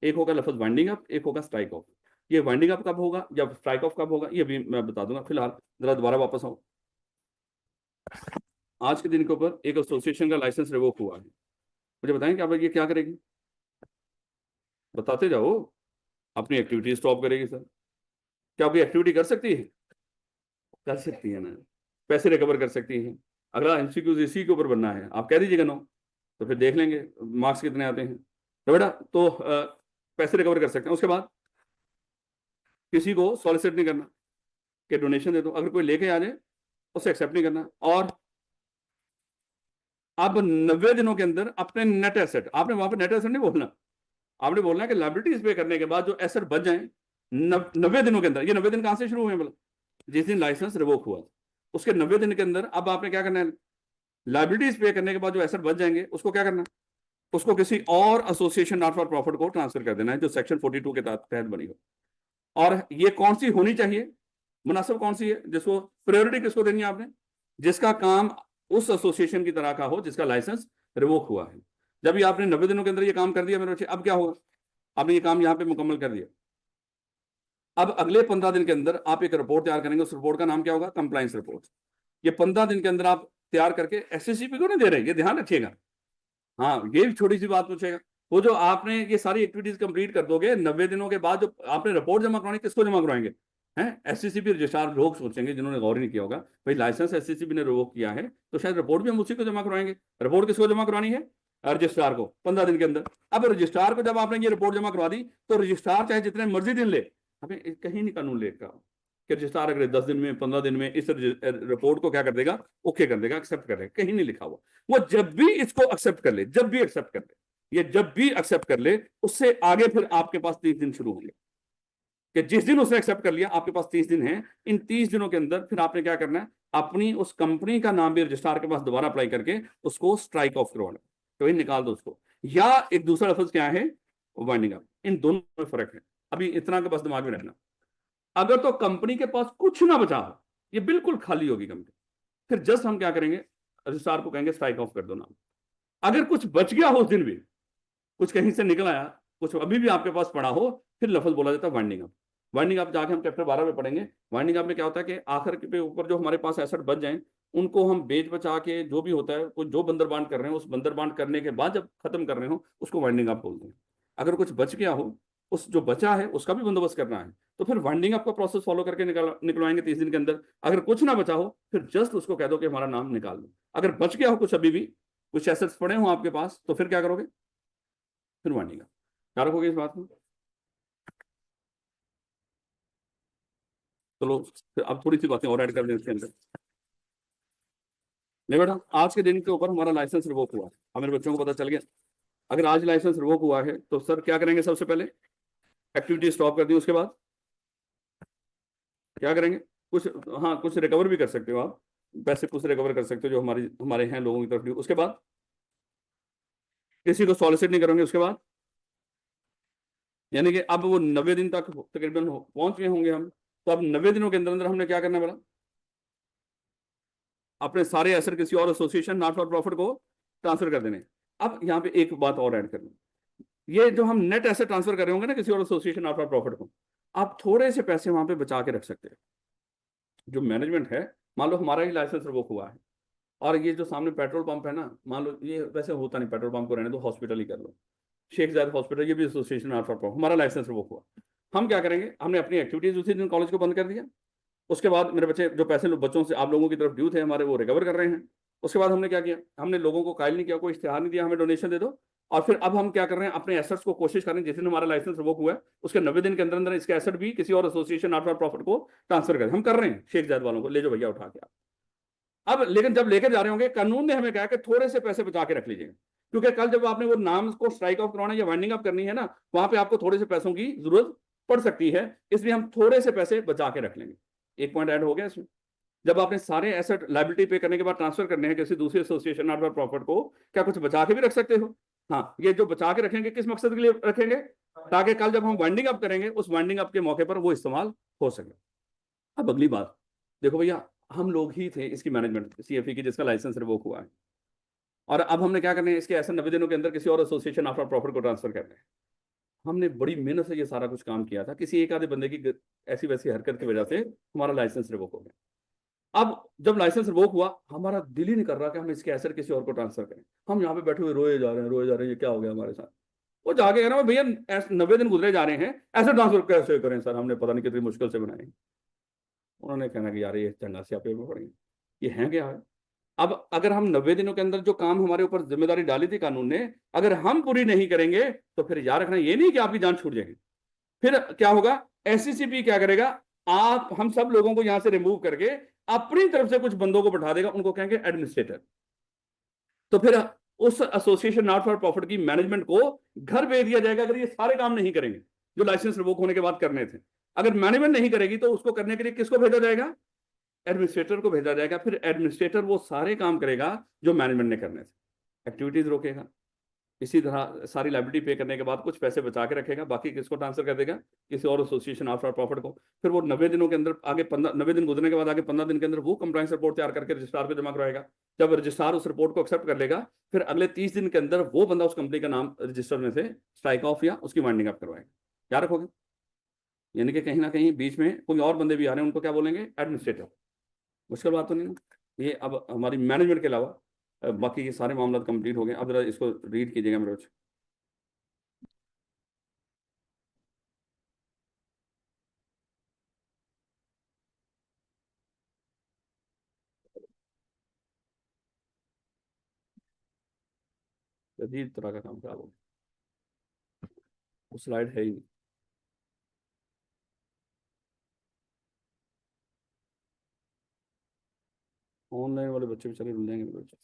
एक होगा लफ्ज वाइंडिंग अप, एक होगा स्ट्राइक ऑफ। ये वाइंडिंग अप कब होगा, जब स्ट्राइक ऑफ कब होगा, ये भी मैं बता दूंगा। फिलहाल जरा दोबारा वापस आओ। आज के दिन के ऊपर एक एसोसिएशन का लाइसेंस रिवोक हुआ है, मुझे बताएं कि आप ये क्या करेगी, बताते जाओ। अपनी एक्टिविटी स्टॉप करेगी सर, क्या आपकी एक्टिविटी कर सकती है? कर सकती है ना, पैसे रिकवर कर सकती है। अगला एमसीक्यूज इसी के ऊपर बनना है, आप कह दीजिएगा नो, तो फिर देख लेंगे मार्क्स कितने आते हैं। तो बेटा तो पैसे रिकवर कर सकते हैं। उसके बाद किसी को सॉलिसिट नहीं करना कि डोनेशन दे दो, अगर कोई लेके आ जाए उसे एक्सेप्ट नहीं करना। और अब 90 दिनों के अंदर अपने नेट एसेट, आपने वहां पर नेट एसेट नहीं बोलना, आपने बोलना है कि लायबिलिटीज पे करने के बाद जो एसेट बच जाए 90 दिनों के अंदर। ये 90 दिन कहां से शुरू हुए, मतलब जिस दिन लाइसेंस रिवोक हुआ उसके 90 दिन के अंदर अब आपने क्या करना है, लायबिलिटीज पे करने के बाद जो एसेट बच जाएंगे उसको क्या करना है, उसको किसी और एसोसिएशन नॉट फॉर प्रॉफिट को ट्रांसफर कर देना है जो सेक्शन 42 के तहत बनी हो। और ये कौन सी होनी चाहिए, मुनासिब कौन सी है, जिसको प्रायोरिटी किसको देनी है आपने, जिसका काम उस एसोसिएशन की तरह का हो जिसका लाइसेंस रिवोक हुआ है। जब ये आपने 90 दिनों के अंदर ये काम कर दिया मेरे बच्चे, अब क्या होगा, आपने ये काम यहाँ पे मुकम्मल कर दिया। अब अगले 15 दिन के अंदर आप एक रिपोर्ट तैयार करेंगे, उस रिपोर्ट का नाम क्या होगा, कंप्लायंस रिपोर्ट। ये 15 दिन के अंदर आप तैयार करके एसएससीपी को नहीं दे रहे, ये ध्यान रखिएगा। हाँ, ये भी छोटी सी बात पूछेगा, वो जो आपने ये सारी एक्टिविटीज कंप्लीट कर दोगे 90 दिनों के बाद, जो आपने रिपोर्ट जमा करवानी, किसको जमा करवाएंगे हैं, एससीसीपी रजिस्ट्रार। लोग सोचेंगे जिन्होंने गौर नहीं किया होगा, भाई लाइसेंस एससीसीपी ने रिवोक किया है तो शायद रिपोर्ट भी हम उसी को जमा करवाएंगे। रिपोर्ट किसको जमा करवानी है, रजिस्ट्रार को 15 दिन के अंदर। अब रजिस्ट्रार को जब आपने ये रिपोर्ट जमा करवा दी तो रजिस्ट्रार चाहे जितने मर्जी दिन ले, हमें कहीं नहीं कानून लेगा कि रजिस्ट्रार अगर 10 दिन में 15 दिन में इस रिपोर्ट को क्या कर देगा, ओके कर देगा, एक्सेप्ट कर देगा, कहीं नहीं लिखा हुआ। वो जब भी इसको एक्सेप्ट कर ले, जब भी एक्सेप्ट कर ले, ये जब भी एक्सेप्ट कर ले, उससे आगे फिर आपके पास 30 दिन शुरू होंगे कि जिस दिन उसने एक्सेप्ट कर लिया आपके पास 30 दिन है। इन 30 दिनों के अंदर फिर आपने क्या करना है, अपनी उस कंपनी का नाम भी रजिस्ट्रार के पास दोबारा अप्लाई करके उसको स्ट्राइक ऑफ करवाना, तो निकाल दो उसको। या एक दूसरा लफ्ज क्या है, वाइंडिंग अप। इन दोनों में फर्क है, अभी इतना का बस दिमाग में रहना। अगर तो कंपनी के पास कुछ ना बचा हो, ये बिल्कुल खाली होगी कंपनी, फिर जस्ट हम क्या करेंगे, रजिस्ट्रार को कहेंगे स्ट्राइक ऑफ कर दो नाम। अगर कुछ बच गया हो उस दिन भी, कुछ कहीं से निकल आया, कुछ अभी भी आपके पास पड़ा हो, फिर लफ्ज बोला जाता है वाइंडिंग अप। वाइंडिंग अप जाके हम चैप्टर 12 में पढ़ेंगे। वाइंडिंग अप में क्या होता है कि आखिर के ऊपर जो हमारे पास एसेट बच जाए उनको हम बेच बचा के, जो भी होता है, कुछ जो बंदरबांट कर रहे हैं, उस बंदरबांट करने के बाद जब खत्म कर रहे हो उसको वाइंडिंग अप बोलते हैं। अगर कुछ बच गया हो, उस जो बचा है उसका भी बंदोबस्त करना है, तो फिर वाइंडिंग अप का प्रोसेस फॉलो करके निकलवाएंगे 30 दिन के अंदर। अगर कुछ ना बचा हो फिर जस्ट उसको कह दो कि हमारा नाम निकाल दो। अगर बच गया हो कुछ, अभी भी कुछ एसेट्स पड़े हो आपके पास, तो फिर क्या करोगे, फिर वाइंडिंग अप। क्या रखोगे इस बात में, चलो अब थोड़ी सी बातें और ऐड कर दें इसके अंदर। नहीं बेटा, आज के दिन के ऊपर हमारा लाइसेंस रिवोक हुआ, अब मेरे बच्चों को पता चल गया। अगर आज लाइसेंस रिवोक हुआ है तो सर क्या करेंगे, सबसे पहले एक्टिविटी स्टॉप कर दी, उसके बाद क्या करेंगे, कुछ, हाँ कुछ रिकवर भी कर सकते हो आप। पैसे कुछ रिकवर कर सकते हो जो हमारे हैं लोगों की तरफ ड्यू। उसके बाद किसी को सॉलिसिट नहीं करोगे। उसके बाद यानी कि अब वो 90 दिन तक तकरीबन पहुंच गए होंगे हम। तो अब 90 दिनों के अंदर अंदर हमने क्या करना पड़ा, अपने सारे एसेट किसी और एसोसिएशन नॉट फॉर प्रॉफिट को ट्रांसफर कर देने। अब यहाँ पे एक बात और ऐड करनी, ये जो हम नेट एसेट ट्रांसफर कर रहे होंगे ना किसी और एसोसिएशन नॉट फॉर प्रॉफिट को, आप थोड़े से पैसे वहां पे बचा के रख सकते हैं। जो मैनेजमेंट है, मान लो हमारा ही लाइसेंस रिवोक हुआ है, और ये जो सामने पेट्रोल पंप है ना, मान लो ये वैसे होता नहीं, पेट्रोल पंप को रहने दो, हॉस्पिटल ही कर लो, शेख जायद हॉस्पिटल, ये भी एसोसिएशन नॉट फॉर प्रॉफिट, हमारा लाइसेंस रिवोक हुआ। हम क्या करेंगे, हमने अपनी एक्टिविटीज उसी दिन कॉलेज को बंद कर दिया। उसके बाद मेरे बच्चे जो पैसे बच्चों से आप लोगों की तरफ ड्यू थे हमारे, वो रिकवर कर रहे हैं। उसके बाद हमने क्या किया, हमने लोगों को कायल नहीं किया, कोई इश्तेहार नहीं दिया हमें डोनेशन दे दो। और फिर अब हम क्या कर रहे हैं, अपने एसेट्स को कोशिश करें, जिस दिन हमारा लाइसेंस रिवोक हुआ है उसके 90 दिन के अंदर अंदर इसके एसेट भी किसी और एसोसिएशन नॉट फॉर प्रॉफिट को ट्रांसफर करें। हम कर रहे हैं, शेख जायद वालों को ले जाओ भैया उठा के आप। अब लेकिन जब लेकर जा रहे होंगे, कानून ने हमें कहा कि थोड़े से पैसे बचा के रख लीजिएगा, क्योंकि कल जब आपने वो नाम को स्ट्राइक ऑफ करवाना या वाइंडिंग अप करनी है ना, वहां पे आपको थोड़े से पैसों की जरूरत पड़ सकती है, इसलिए हम थोड़े से पैसे बचा के रख लेंगे। एक पॉइंट ऐड हो गया इसमें। जब आपने सारे एसेट लाइबिलिटी पे करने के बाद ट्रांसफर करने हैं किसी दूसरी एसोसिएशन नॉट फॉर प्रॉफिट को, क्या कुछ बचा के भी रख सकते हो। हाँ, ये जो बचा के रखेंगे किस मकसद के लिए रखेंगे, ताकि कल जब हम वाइंडिंग अप करेंगे उस वाइंडिंग अप के मौके पर वो इस्तेमाल हो सके। अब अगली बात देखो भैया, हम लोग ही थे इसकी मैनेजमेंट सीएफई की जिसका लाइसेंस रिवोक हुआ है, और अब हमने क्या करना है, इसके ऐसे 90 दिनों के अंदर किसी और एसोसिएशन ऑफ प्रॉफिट को ट्रांसफर करना है। हमने बड़ी मेहनत से ये सारा कुछ काम किया था, किसी एक आधे बंदे की ऐसी वैसी हरकत की वजह से हमारा लाइसेंस रिवोक हो गया। अब जब लाइसेंस रिवोक हुआ, हमारा दिल ही नहीं कर रहा कि हम इसके एसेट किसी और को ट्रांसफर करें। हम यहाँ पे बैठे हुए रोए जा रहे हैं, रोए जा रहे हैं, ये क्या हो गया हमारे साथ। वो जाके कह रहा है भैया 90 दिन गुजरे जा रहे हैं, ऐसे ट्रांसफर कैसे करें सर, हमने पता नहीं कितनी मुश्किल से बनाए। उन्होंने कहना कि यार ये चंगा से आप पड़ेंगे, ये है क्या है। अब अगर हम 90 दिनों के अंदर जो काम हमारे ऊपर जिम्मेदारी डाली थी कानून ने, अगर हम पूरी नहीं करेंगे, तो फिर याद रखना ये नहीं कि आपकी जान छूट जाएगी। फिर क्या होगा, एससीसीपी क्या करेगा, आप हम सब लोगों को यहां से रिमूव करके अपनी तरफ से कुछ बंदों को बैठा देगा, उनको कहेंगे एडमिनिस्ट्रेटर। तो फिर उस एसोसिएशन नॉट फॉर प्रॉफिट की मैनेजमेंट को घर भेज दिया जाएगा, अगर ये सारे काम नहीं करेंगे जो लाइसेंस रिवोक होने के बाद करने थे। अगर मैनेजमेंट नहीं करेगी तो उसको करने के लिए किसको भेजा जाएगा, एडमिनिस्ट्रेटर को भेजा जाएगा। फिर एडमिनिस्ट्रेटर वो सारे काम करेगा जो मैनेजमेंट ने करने थे, एक्टिविटीज रोकेगा। इसी तरह सारी लाइबिलिटी पे करने के बाद कुछ पैसे बचा के रखेगा, बाकी किसको ट्रांसफर कर देगा, किसी और एसोसिएशन ऑफ प्रॉफिट को। फिर वो 90 दिनों के अंदर आगे 15 90 दिन गुजरने के बाद आगे 15 दिन के अंदर वो कंप्लाइंस रिपोर्ट तैयार करके रजिस्ट्रार को जमा करवाएगा। जब रजिस्ट्रार उस रिपोर्ट को एक्सेप्ट कर लेगा, फिर अगले 30 दिन के अंदर वो बंदा उस कंपनी का नाम रजिस्टर में से स्ट्राइक ऑफ या उसकी वाइंडिंग अप करवाएगा। क्या रखोगे, यानी कि कहीं ना कहीं बीच में कोई और बंदे भी आ रहे हैं, उनको क्या बोलेंगे, एडमिनिस्ट्रेटर। मुश्किल बात तो नहीं ना। ये अब हमारी मैनेजमेंट के अलावा बाकी ये सारे मामला कंप्लीट हो गए। अब जरा इसको रीड कीजिएगा मेरे बच्चे। अजीब तरह का काम खराब हो गया, वो स्लाइड है ही नहीं। ऑनलाइन वाले बच्चे बेचारे रुल जाएंगे मेरे बच्चे।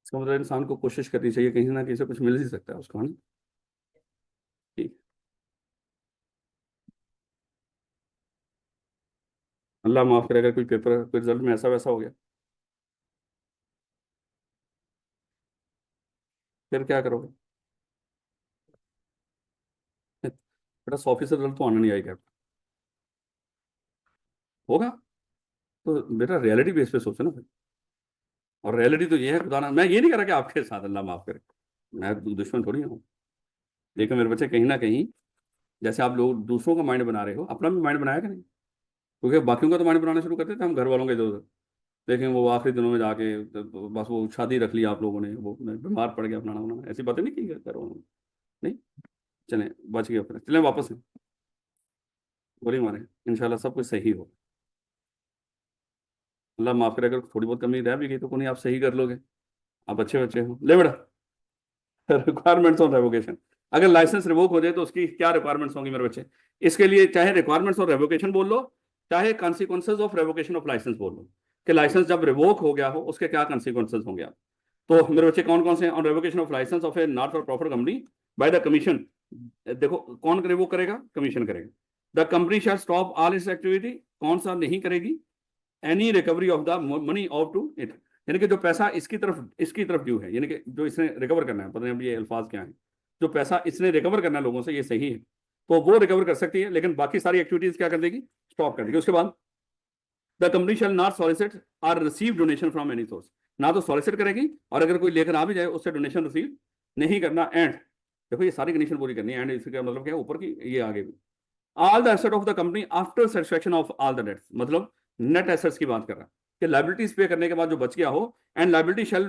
इसका मतलब इंसान को कोशिश करनी चाहिए, कहीं ना कहीं से कुछ मिल ही सकता है उसको, है ना। ठीक। अल्लाह माफ करे, अगर कोई पेपर कोई रिजल्ट में ऐसा वैसा हो गया, फिर क्या करोगे। बेटा 100% रिजल्ट तो आना नहीं आएगा। होगा। तो बेटा रियलिटी बेस पे सोचो ना भाई। और रियलिटी तो ये है, खुदा ना, मैं ये नहीं कह रहा कि आपके साथ अल्लाह माफ करे, मैं दुश्मन थोड़ी हूँ। लेकिन मेरे बच्चे कहीं ना कहीं, जैसे आप लोग दूसरों का माइंड बना रहे हो, अपना भी माइंड बनाया कि नहीं? क्योंकि बाकियों का तो माइंड बनाना शुरू करते थे हम, घर वालों के इधर उधर। देखें वो आखिरी दिनों में जाके तो बस वो शादी रख ली आप लोगों ने, वो बीमार पड़ गया, अपना उन्होंने ऐसी बातें नहीं की घर वालों ने। नहीं, चलें बच गए, फिर चलें वापस में, गोली मारे, इंशाल्लाह सब कुछ सही हो। अल्लाह माफ करे, अगर थोड़ी बहुत कमी रह भी गई तो कोई नहीं, आप सही कर लोगे, आप अच्छे बच्चे हो। ले बेटा, रिक्वायरमेंट्स ऑन रेवोकेशन। अगर लाइसेंस रिवोक हो जाए तो उसकी क्या रिक्वायरमेंट्स होंगी मेरे बच्चे? इसके लिए चाहे रिक्वायरमेंट्स ऑफ रेवोकेशन बोल लो, चाहे consequences of revocation of licence बोल लो, कि लाइसेंस जब रिवोक हो गया हो उसके क्या कॉन्सिक्वेंसेज होंगे आप। तो मेरे बच्चे कौन कौन से? On revocation of licence of a not for profit company by the commission. देखो कौन रिवोक करेगा? कमीशन करेगा। The company shall stop all its activity, कौन सा नहीं करेगी? Any recovery of the money of to it, यानी कि जो पैसा इसकी तरफ ड्यू है, यानी कि जो इसने रिकवर करना है, पता नहीं अब ये अल्फाज क्या है, जो पैसा इसने रिकवर करना है लोगों से, ये सही है तो वो रिकवर कर सकती है, लेकिन बाकी सारी एक्टिविटीज क्या कर देगी? स्टॉप कर देगी। उसके बाद the company shall not solicit or receive donation from any source, ना तो सॉलिसिट करेगी, और अगर कोई लेकर आ भी जाए उससे डोनेशन रिसीव नहीं करना। एंड देखो ये सारी कंडीशन पूरी करनी है, एंड इसका मतलब क्या है, ऊपर की ये आगे भी, all the asset of the company after satisfaction of all the debts, मतलब नेट एसेट्स की बात कर रहा है कि लाइबिलिटीज पे करने के बाद जो बच गया हो, and liability shall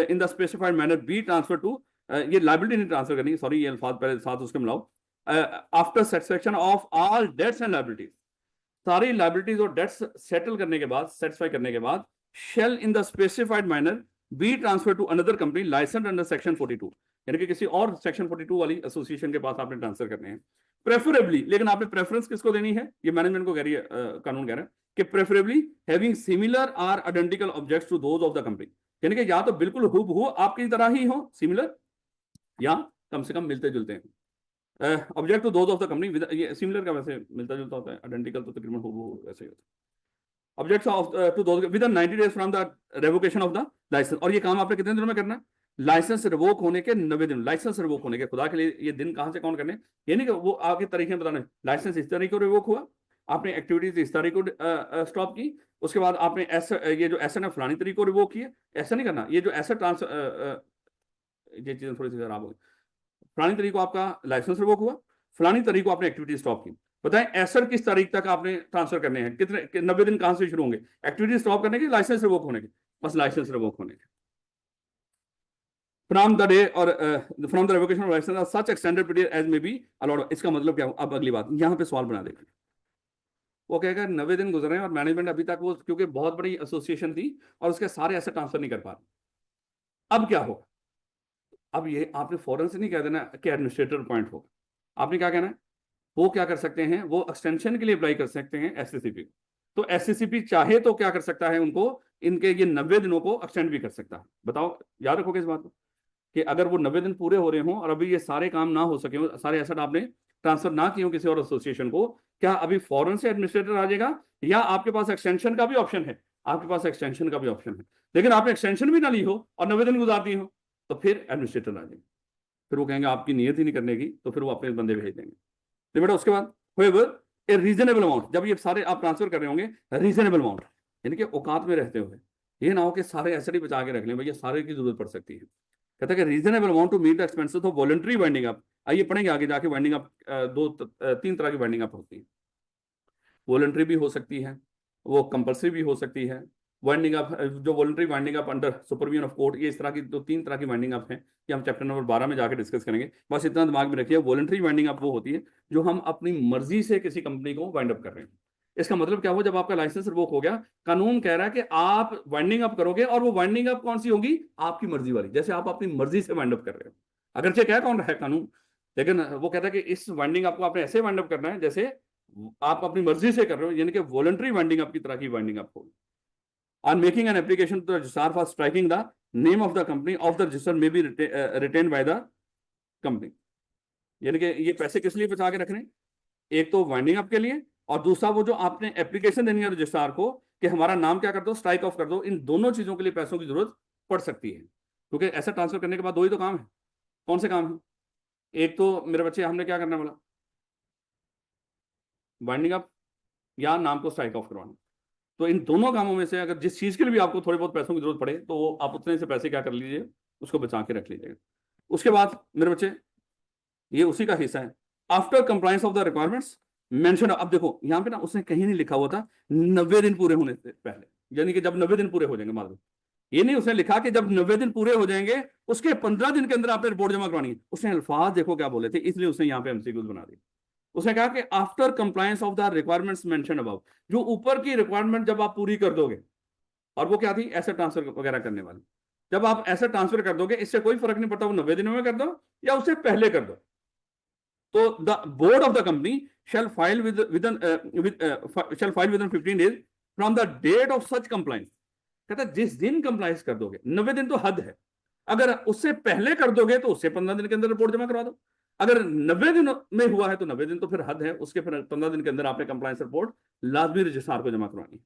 in the specified manner be transfer to, ये लाइबिलिटी नहीं ट्रांसफर करनी, सॉरी, ये अल्फाज पहले साथ उसके मिलाओ, after satisfaction of all debts and liabilities, सारी लाइबिलिटीज और डेट्स सेटल करने के बाद, सेटिस्फाई करने के बाद, shall in the specified manner be transfer to another company licence under section 42, यानी कि किसी और सेक्शन 42 वाली एसोसिएशन के पास आपने ट्रांसफर करने हैं प्रेफरेबली। लेकिन आपने प्रेफरेंस किसको देनी है? ये मैनेजमेंट को कह रही है, कानून कह रहा है कि preferably having similar or identical objects to those of the company, यानी कि या तो बिल्कुल हूबहू आपकी तरह ही हो, सिमिलर, या कम से कम मिलते जुलते हैं। Object to those of the company, ये सिमिलर का वैसे मिलता जुलता होता है, आइडेंटिकल तो तकरीबन हूबहू वैसे ही होता है। Objects of to those with 90 days from the revocation of the licence, और ये काम आपने कितने दिनों में करना है? लाइसेंस रिवोक होने के 90 दिन। लाइसेंस रिवोक होने के, खुदा के लिए ये दिन कहां से कौन करने, ये नहीं कि वो आगे तरीके बताने, लाइसेंस इस तारीख को रिवोक हुआ, आपने एक्टिविटीज इस तारीख को स्टॉप की, उसके बाद आपने ये जो एसेट है फलानी तरीक को रिवोक किया, ऐसा नहीं करना। ये जो एसेट ट्रांसफर, ये चीजें थोड़ी सी खराब हो गई, फलानी तारीख को आपका लाइसेंस रिवोक हुआ, फलानी तारीख को आपने एक्टिविटी स्टॉप की, बताएं एसर किस तारीख तक आपने ट्रांसफर करने हैं, कितने 90 दिन कहां से शुरू होंगे? एक्टिविटी स्टॉप करने के, लाइसेंस रिवोक होने के, बस लाइसेंस रिवोक होने के, फ्रॉम द डे और from the revocation of licence such extended period as may be allowed. इसका मतलब क्या? अब अगली बात यहां पे सवाल बना देगा, वो कहेगा 90 दिन गुजरे हैं और मैनेजमेंट अभी तक वो, क्योंकि बहुत बड़ी एसोसिएशन थी और उसके सारे ऐसे ट्रांसफर नहीं कर पा रहे, अब क्या होगा? अब ये आपने फौरन से नहीं कह देना कि एडमिनिस्ट्रेटर पॉइंट हो, आपने क्या कहना है? वो क्या कर सकते हैं, वो एक्सटेंशन के लिए अप्लाई कर सकते हैं एससीसीपी। तो एससीसीपी चाहे तो क्या कर सकता है, उनको इनके ये 90 दिनों को एक्सटेंड भी कर सकता है। बताओ, याद रखोगे इस बात को, कि अगर वो 90 दिन पूरे हो रहे हों और अभी ये सारे काम ना हो सके हो, सारे एसेट आपने ट्रांसफर ना किए हो किसी और एसोसिएशन को, क्या अभी फौरन से एडमिनिस्ट्रेटर आ जाएगा, या आपके पास एक्सटेंशन का भी ऑप्शन है? आपके पास एक्सटेंशन का भी ऑप्शन है, लेकिन आपने एक्सटेंशन भी ना ली हो और 90 दिन गुजार दिए हो, तो फिर एडमिनिस्ट्रेटर आ जाएंगे, फिर वो कहेंगे आपकी नीयत ही नहीं करने की, तो फिर वो अपने बंदे भेज देंगे। तो बेटा उसके बाद होएवर ए रीजनेबल अमाउंट, जब ये सारे आप ट्रांसफर कर रहे होंगे, रीजनेबल अमाउंट यानी कि औकात में रहते हुए, ये ना हो कि सारे एसेट ही बचा के रख लें, भैया सारे की जरूरत पड़ सकती है। कहता है कि reasonable amount to meet the expenses of voluntary winding up. आइए पढ़ेंगे आगे जाके, वाइंडिंग अप तीन तरह की वाइंडिंग अप होती है, वॉलंटरी भी हो सकती है, वो कंपल्सरी भी हो सकती है। वाइंडिंग अप, जो voluntary winding up under supervision of court, ये इस तरह की दो तीन तरह की वाइंडिंग अप है, कि हम चैप्टर नंबर 12 में जाकर डिस्कस करेंगे। बस इतना दिमाग में रखिए, वॉलंटरी वाइंडिंग अप वो होती है जो हम अपनी मर्जी से किसी कंपनी को वाइंड अप कर रहे हैं। इसका मतलब क्या हुआ? जब आपका लाइसेंस रिवोक हो गया, कानून कह रहा है कि आप वाइंडिंग अप करोगे, और वो वाइंडिंग अप कौन सी होगी? आपकी मर्जी वाली, जैसे आप अपनी मर्जी से वाइंड अप कर रहे हो, अगरचे क्या कौन है कानून, लेकिन वो कहता है कि इस वाइंडिंग अप को आपने ऐसे वाइंड अप करना है जैसे आप अपनी मर्जी से कर रहे हो, यानी कि वॉलंटरी वाइंडिंग अप की तरह की वाइंडिंग अप होगी। On making an application to the registrar for striking the name of the company of the register may be retained by the company, यानी कि ये पैसे किस लिए बचा के रख रहे हैं? एक तो वाइंडिंग अप के लिए, और दूसरा वो जो आपने एप्लीकेशन देनी है रजिस्ट्रार को कि हमारा नाम क्या कर दो, स्ट्राइक ऑफ कर दो, इन दोनों चीजों के लिए पैसों की जरूरत पड़ सकती है, क्योंकि ऐसा ट्रांसफर करने के बाद दो ही तो काम है। कौन से काम है? एक तो मेरे बच्चे हमने क्या करना बोला, वाइंडिंग अप या नाम को स्ट्राइक ऑफ करवाना। तो इन दोनों कामों में से अगर जिस चीज के लिए भी आपको थोड़े बहुत पैसों की जरूरत पड़े तो आप उतने से पैसे क्या कर लीजिए, उसको बचा के रख लीजिएगा। उसके बाद मेरे बच्चे ये उसी का हिस्सा है, after compliance of the requirements mention. अब देखो यहाँ पे ना उसने कहीं नहीं लिखा हुआ था 90 दिन पूरे होने से पहले, यानी कि जब 90 दिन पूरे हो जाएंगे मान लो, ये नहीं उसने लिखा कि जब 90 दिन पूरे हो जाएंगे उसके 15 दिन के अंदर आपने रिपोर्ट जमा करवानी है। उसने अल्फाज देखो क्या बोले थे, इसलिए उसने यहाँ पे एमसीक्यूज बना दी। उसने कहा कि after compliance of the requirements mention above, जो ऊपर की रिक्वायरमेंट जब आप पूरी कर दोगे, और वो क्या थी, एसेट ट्रांसफर वगैरह करने वाली, जब आप एसेट ट्रांसफर कर दोगे इससे कोई फर्क नहीं पड़ता वो 90 दिनों में कर दो या उससे पहले कर दो, तो the board of the company shall file shall file within 15 days from the date of such compliance। कहता है जिस दिन कंप्लायंस कर दोगे, 90 दिन तो हद है, अगर उससे पहले कर दोगे तो उससे 15 दिन के अंदर रिपोर्ट जमा करवा दो, अगर 90 दिन में हुआ है तो 90 दिन तो फिर हद है, उसके फिर 15 दिन के अंदर आपने कंप्लायंस रिपोर्ट लाजमी रजिस्ट्रार को जमा करवानी है।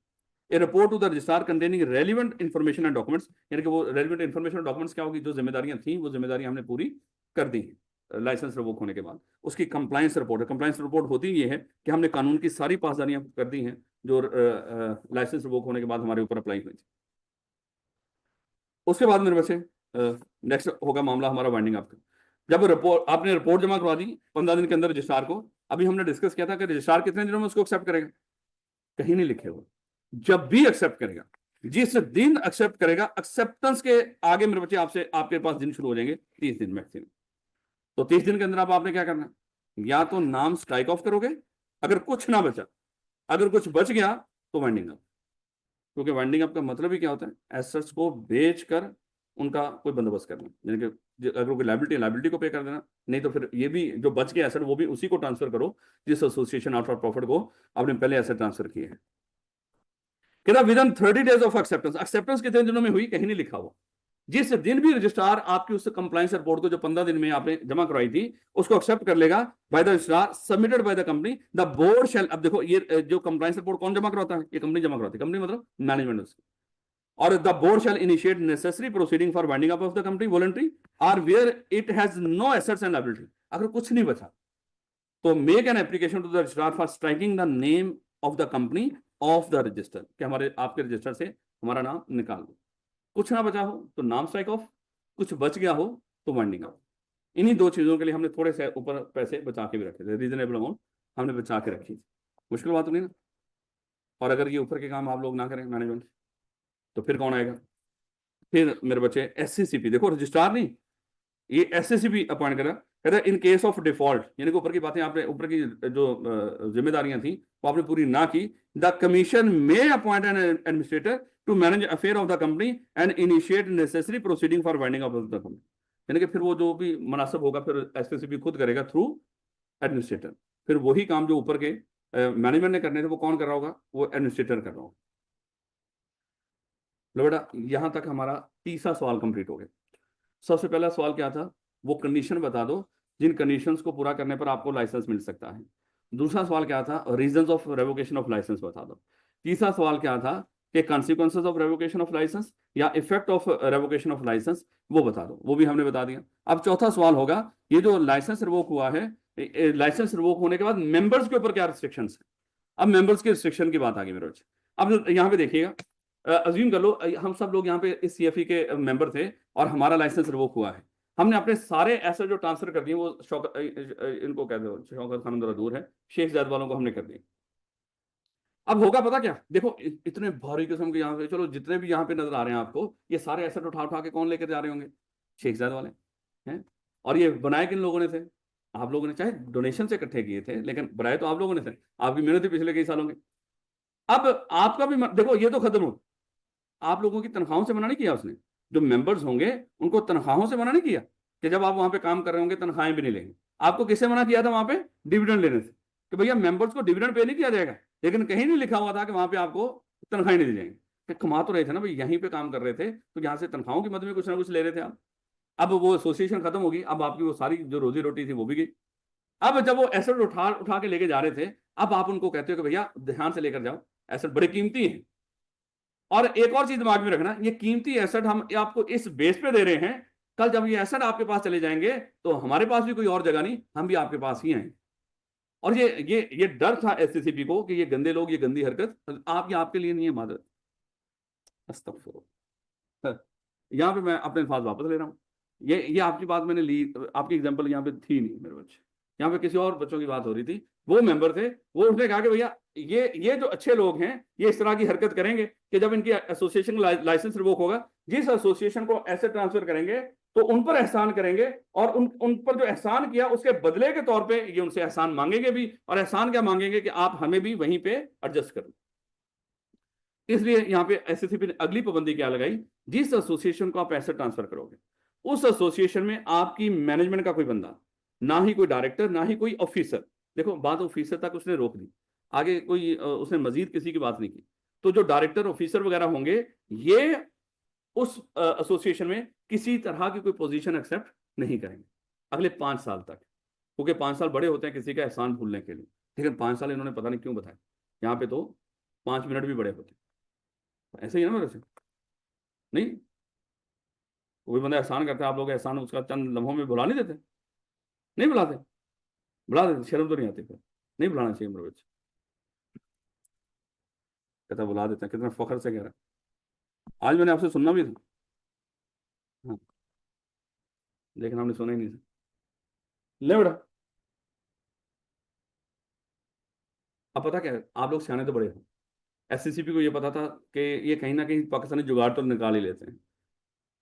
A report to the registrar containing relevant information and documents, यानी कि वो रेलिवेंट इन्फॉर्मेशन और डॉक्यूमेंट्स क्या होगी, जो जिम्मेदारियां थी वो जिम्मेदारियां हमने पूरी कर दी हैं लाइसेंस रिवोक होने के बाद। उसकी कंप्लायंस रिपोर्ट है, कंप्लायंस रिपोर्ट होती ये है कि हमने कानून की सारी पासदारियां कर दी हैं जो लाइसेंस रिवोक होने के बाद हमारे ऊपर अप्लाई हुई थी। उसके बाद मेरे बच्चे नेक्स्ट होगा मामला हमारा वाइंडिंग अप का। जब रिपोर्ट आपने रिपोर्ट जमा करवा दी 15 दिन के अंदर रजिस्ट्रार को, अभी हमने डिस्कस किया था कि रजिस्ट्रार कितने दिनों में उसको एक्सेप्ट करेगा, कहीं नहीं लिखे हुए, जब भी एक्सेप्ट करेगा, जिस दिन एक्सेप्ट करेगा, एक्सेप्टेंस के आगे मेरे बच्चे आपसे आपके पास दिन शुरू हो जाएंगे 30 दिन मैक्सिमम। तो 30 दिन के अंदर आपने क्या करना, या तो नाम स्ट्राइक ऑफ करोगे, अगर कुछ ना बचा, अगर कुछ बच गया तो वाइंडिंग अप, क्योंकि वाइंडिंग अप का मतलब ही क्या होता है, एसेट्स को बेचकर उनका कोई बंदोबस्त करना, यानी कि अगर कोई लाइबिलिटी को पे कर देना, नहीं तो फिर ये भी जो बच गया एसेट वो भी उसी को ट्रांसफर करो जिस एसोसिएशन आउट ऑफ प्रॉफिट को आपने पहले एसेट ट्रांसफर किए हैं। कहता with in 30 days of acceptance, acceptance कितने दिनों में हुई कहीं नहीं लिखा हुआ, जिस दिन भी रजिस्ट्रार आपकी उस कंप्लायंस रिपोर्ट को जो 15 दिन में आपने जमा करवाई थी उसको एक्सेप्ट कर लेगा by the registrar submitted by the company, the board shall. अब देखो ये जो कंप्लायंस रिपोर्ट कौन जमा करवाता है, ये कंपनी जमा करवाती है, कंपनी मतलब मैनेजमेंट उसकी, और the board shall initiate necessary proceeding for winding up of the company voluntary or where it has no assets and liability. अगर कुछ नहीं बचा तो make an application to the registrar for striking the name of the company of the register, कि हमारे आपके register से हमारा नाम निकाल दो, कुछ ना बचा हो तो नाम स्ट्राइक ऑफ, कुछ बच गया हो तो वाइंडिंग अप। इन्हीं दो चीजों के लिए हमने थोड़े से ऊपर पैसे बचा के भी रखे थे, रीजनेबल अमाउंट हमने बचा के रखी थी, मुश्किल बात तो नहीं ना। और अगर ये ऊपर के काम आप लोग ना करें मैनेजमेंट, तो फिर कौन आएगा, फिर मेरे बच्चे SCCP, देखो रजिस्ट्रार नहीं, ये SCCP अपॉइंट करा, कहता है इन केस ऑफ डिफॉल्ट, यानी कि ऊपर की बातें आपने, ऊपर की जो जिम्मेदारियां थी वो आपने पूरी ना की, the commission may appoint an administrator to manage affair of the company and initiate necessary proceeding for winding up of the company, यानी कि फिर वो जो भी मुनासिब होगा फिर SCCP खुद करेगा थ्रू एडमिनिस्ट्रेटर, फिर वही काम जो ऊपर के मैनेजमेंट ने करने थे वो कौन कर रहा होगा, वो एडमिनिस्ट्रेटर कर रहा होगा। लो बेटा यहां तक हमारा तीसरा सवाल कंप्लीट हो गया। सबसे पहला सवाल क्या था, वो कंडीशन बता दो जिन कंडीशंस को पूरा करने पर आपको लाइसेंस मिल सकता है। दूसरा सवाल क्या था, reasons of revocation of license बता दो। तीसरा सवाल क्या था कि consequences of revocation of license या effect of revocation of license वो बता दो, वो भी हमने बता दिया। अब चौथा सवाल होगा, ये जो लाइसेंस रिवोक हुआ है, लाइसेंस रिवोक होने के बाद मेंबर्स के ऊपर क्या रिस्ट्रिक्शन है। अब मेंबर्स के रिस्ट्रिक्शन की बात आ गई मेरे बच्चे। अब यहाँ पे देखिएगा, अज्यूम कर लो हम सब लोग यहाँ पे इस CFE के मेंबर थे और हमारा लाइसेंस रिवोक हुआ है, हमने अपने सारे एसेट जो ट्रांसफर कर दिए वो इनको कह दो, शौकत खान जरा दूर है, शेख जायद वालों को हमने कर दिए। अब होगा पता क्या, देखो इतने भारी किस्म के यहाँ पे, चलो जितने भी यहाँ पे नजर आ रहे हैं आपको, ये सारे एसेट उठा उठा के कौन लेकर जा रहे होंगे, शेख जायद वाले हैं। और ये बनाए किन लोगों ने थे, आप लोगों ने, चाहे डोनेशन से इकट्ठे किए थे लेकिन बनाए तो आप लोगों ने थे, आपकी मेहनत थी पिछले कई सालों की। अब आपका भी देखो ये तो खत्म हो, आप लोगों की तनख्वाहों से मना नहीं किया उसने, जो मेंबर्स होंगे उनको तनख्वाहों से मना नहीं किया कि जब आप वहां पे काम कर रहे होंगे तनख्वाहें भी नहीं लेंगे। आपको किससे मना किया था वहां पे, डिविडेंड लेने से, कि भैया मेंबर्स को डिविडेंड पे नहीं किया जाएगा, लेकिन कहीं नहीं लिखा हुआ था कि वहां पे आपको तनख्वाहें नहीं दी जाएंगी, कि कमा तो रहे थे ना भाई, यहीं पे काम कर रहे थे तो यहाँ से तनख्वाहों की मद में कुछ ना कुछ ले रहे थे आप। अब वो एसोसिएशन खत्म होगी, अब आपकी वो सारी जो रोजी रोटी थी वो भी गई। अब जब वो एसेट उठा उठा के लेके जा रहे थे, अब आप उनको कहते हो कि भैया ध्यान से लेकर जाओ, एसेट बड़े कीमती हैं। और एक और चीज दिमाग में रखना, ये कीमती एसेट हम आपको इस बेस पे दे रहे हैं, कल जब ये एसेट आपके पास चले जाएंगे तो हमारे पास भी कोई और जगह नहीं, हम भी आपके पास ही आएंगे। और ये डर था एससीसीपी को कि ये गंदे लोग, ये गंदी हरकत आपके लिए नहीं है मादर। अस्तगफुरुल्लाह। यहाँ पे मैं अपने अल्फाज वापस ले रहा हूँ। ये आपकी बात मैंने ली, आपकी एग्जांपल यहाँ पे थी नहीं मेरे बच्चे, यहाँ पे किसी और बच्चों की बात हो रही थी। वो मेंबर थे, वो उसने कहा कि भैया ये जो अच्छे लोग हैं ये इस तरह की हरकत करेंगे कि जब इनकी एसोसिएशन लाइसेंस रिवोक होगा, जिस एसोसिएशन को ऐसे ट्रांसफर करेंगे तो उन पर एहसान करेंगे, और उन पर जो एहसान किया उसके बदले के तौर पे ये उनसे एहसान मांगेंगे भी। और एहसान क्या मांगेंगे कि आप हमें भी वहीं पे एडजस्ट करें। इसलिए यहां पे एसएससीपी ने अगली पाबंदी क्या लगाई, जिस एसोसिएशन को आप पैसे ट्रांसफर करोगे उस एसोसिएशन में आपकी मैनेजमेंट का कोई बंदा, ना ही कोई डायरेक्टर, ना ही कोई ऑफिसर, देखो बात ऑफिसर तक उसने रोक दी, आगे कोई उसने मजीद किसी की बात नहीं की। तो जो डायरेक्टर ऑफिसर वगैरह होंगे ये उस एसोसिएशन में किसी तरह की कोई पोजीशन एक्सेप्ट नहीं करेंगे अगले 5 साल तक, क्योंकि 5 साल बड़े होते हैं किसी का एहसान भूलने के लिए। लेकिन 5 साल इन्होंने पता नहीं क्यों बताया, यहाँ पे तो 5 मिनट भी बड़े होते हैं। ऐसे ही है ना मेरे से, नहीं कोई बंदा एहसान करता है, आप लोग एहसान उसका चंद लम्हों में भुला नहीं देते, नहीं बुलाते, बुला देते, शर्म तो नहीं आती फिर, नहीं बुलाना चाहिए मेरे बच्चे। कहता बुला देते हैं, कितना फख्र से कह रहा है। आज मैंने आपसे सुनना भी था, हाँ, लेकिन हमने सुना ही नहीं था। ले बेटा, अब पता क्या है, आप लोग सियाने तो बड़े हो, एससीसीपी को ये पता था कि ये कहीं ना कहीं पाकिस्तानी जुगाड़ तो निकाल ही लेते हैं।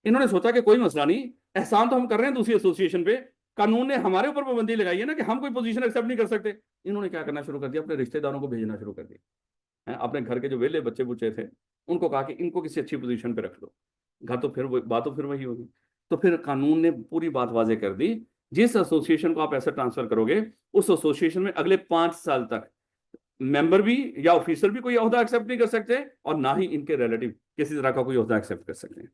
इन्होंने सोचा कि कोई मसला नहीं, एहसान तो हम कर रहे हैं दूसरी एसोसिएशन पे, कानून ने हमारे ऊपर पाबंदी लगाई है ना कि हम कोई पोजीशन एक्सेप्ट नहीं कर सकते। इन्होंने क्या करना शुरू कर दिया, अपने रिश्तेदारों को भेजना शुरू कर दिया है, अपने घर के जो वेले बच्चे बुच्चे थे उनको कहा कि इनको किसी अच्छी पोजीशन पे रख दो। घर तो फिर बात तो फिर वही होगी। तो फिर कानून ने पूरी बात वाजे कर दी, जिस एसोसिएशन को आप ऐसा ट्रांसफर करोगे उस एसोसिएशन में अगले 5 साल तक मेंबर भी या ऑफिसर भी कोई ओहदा एक्सेप्ट नहीं कर सकते, और ना ही इनके रिलेटिव किसी तरह का कोई ओहदा एक्सेप्ट कर सकते हैं।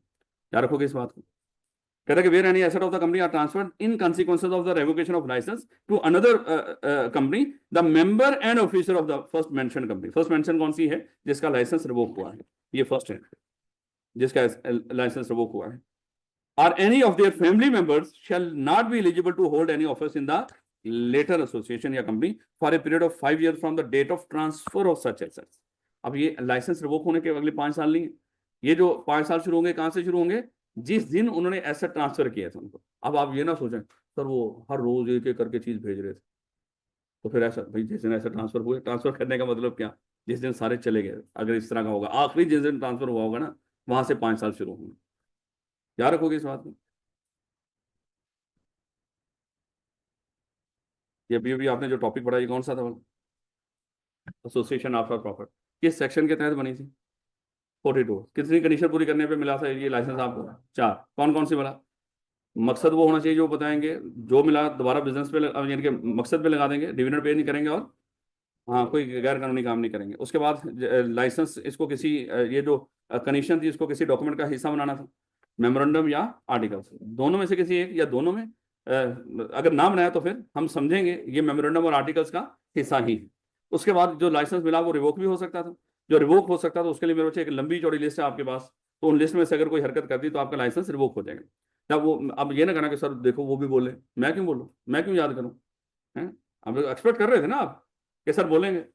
याद रखोगे इस बात को। कहता है कि where any asset of the company are transferred in consequences of the revocation of licence to another company, the member and officer of the first mention company, first mention कौन सी है, जिसका लाइसेंस रिवोक हुआ है, ये first है जिसका licence revoke हुआ है, और any of their family members shall not be eligible to hold any office in the latter association या company for a period of 5 years from the date of transfer of such assets. अब ये licence revoke होने के अगले 5 साल नहीं, ये जो 5 साल शुरू होंगे कहां से शुरू होंगे, जिस दिन उन्होंने एसेट ट्रांसफर किया था उनको। अब आप ये ना सोचें सर वो हर रोज एक एक करके चीज भेज रहे थे, तो फिर ऐसा भाई जिस दिन ऐसा ट्रांसफर हुए, ट्रांसफर करने का मतलब क्या, जिस दिन सारे चले गए, अगर इस तरह का होगा आखिरी जिस दिन ट्रांसफर हुआ होगा ना वहां से 5 साल शुरू होंगे। याद रखोगे इस बात को। ये अभी अभी आपने जो टॉपिक पढ़ा ये कौन सा था, एसोसिएशन आफ्टर प्रॉफिट, किस सेक्शन के तहत बनी थी, 42, कितनी कंडीशन पूरी करने पे मिला था ये लाइसेंस आपको, 4, कौन कौन सी मिला, मकसद वो होना चाहिए जो बताएंगे, जो मिला दोबारा बिजनेस पे यानी कि मकसद पे लगा देंगे, डिविडेंड पे नहीं करेंगे, और हाँ कोई गैर कानूनी काम नहीं करेंगे। उसके बाद लाइसेंस इसको किसी ये जो कंडीशन थी इसको किसी डॉक्यूमेंट का हिस्सा बनाना था, मेमोरेंडम या आर्टिकल्स, दोनों में से किसी एक या दोनों में अगर ना बनाया तो फिर हम समझेंगे ये मेमोरेंडम और आर्टिकल्स का हिस्सा ही है। उसके बाद जो लाइसेंस मिला वो रिवोक भी हो सकता था, जो रिवोक हो सकता था उसके लिए मेरे बच्चे एक लंबी चौड़ी लिस्ट है आपके पास, तो उन लिस्ट में से अगर कोई हरकत कर दी तो आपका लाइसेंस रिवोक हो जाएगा। तब वो अब ये ना कहना कि सर देखो वो भी बोले, मैं क्यों बोलूँ, मैं क्यों याद करूँ, हैं आप एक्सपेक्ट कर रहे थे ना आप कि सर बोलेंगे,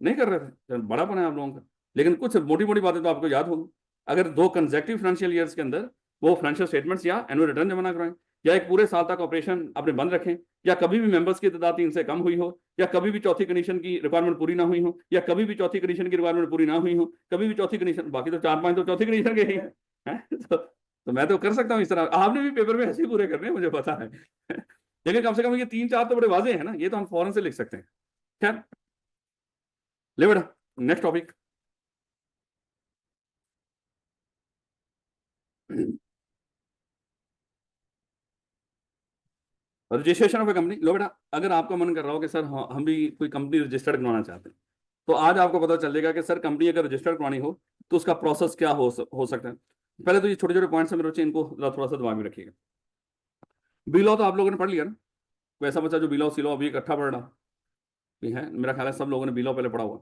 नहीं कर रहे थे, बड़ापन है आप लोगों का। लेकिन कुछ मोटी मोटी बातें तो आपको याद होगी। अगर 2 कंसेक्टिव फाइनेंशियल ईयर्स के अंदर वो फाइनेंशियल स्टेटमेंट्स या एनुअल रिटर्न जमा ना कराएं, या एक पूरे साल तक ऑपरेशन अपने बंद रखें, या कभी भी मेंबर्स की तादाद 3 से कम हुई हो, या कभी भी चौथी कंडीशन की रिक्वायरमेंट पूरी ना हुई हो, या कभी भी चौथी कंडीशन की रिक्वायरमेंट पूरी ना हुई हो, कभी भी चौथी कंडीशन, बाकी तो 4-5 तो चौथी कंडीशन के ही हैं तो मैं तो कर सकता हूँ इस तरह, आपने भी पेपर में ऐसे ही पूरे करने हैं मुझे पता है लेकिन कम से कम ये 3-4 तो बड़े वाजे हैं ना, ये तो हम फौरन से लिख सकते हैं। खैर ले बेटा, next topic, registration of a company. लो बेटा, अगर आपका मन कर रहा हो कि सर हम भी कोई कंपनी रजिस्टर्ड करवाना चाहते हैं, तो आज आपको पता चल जाएगा कि सर कंपनी अगर रजिस्टर्ड करवानी हो तो उसका प्रोसेस क्या हो सकता है। पहले तो ये छोटे छोटे पॉइंट्स है मेरे बच्चे, इनको थोड़ा सा दिमाग में रखिएगा। बी लॉ तो आप लोगों ने पढ़ लिया ना, वैसा बच्चा जो बी लॉ सी लॉ अभी इकट्ठा पढ़ रहा भी है, मेरा ख्याल है सब लोगों ने बी लॉ पहले पढ़ा हुआ।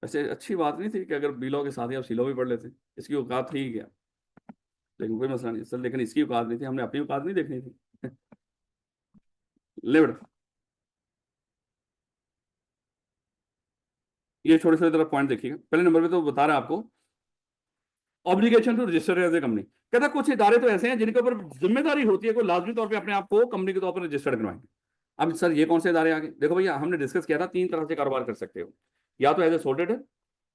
वैसे अच्छी बात नहीं थी कि अगर बी लॉ के साथ ही आप सी लॉ भी पढ़ लेते, इसकी औकात थी क्या, लेकिन कोई मसला नहीं सर, लेकिन इसकी औकात नहीं थी, हमने अपनी औकात नहीं देखनी थी ले बेटा, ये छोटे छोटे तरह पॉइंट देखिएगा। पहले नंबर पे तो बता रहा है आपको obligation to register as a company. कहता कुछ इदारे तो ऐसे हैं जिनके ऊपर जिम्मेदारी होती है, कोई लाजमी तौर पे अपने आप को कंपनी के तौर पर रजिस्टर्ड करवाएंगे। अब सर ये कौन से इदारे आगे? देखो भैया, हमने डिस्कस किया था 3 तरह से कारोबार कर सकते हो, या तो एज ए सोल ट्रेडर,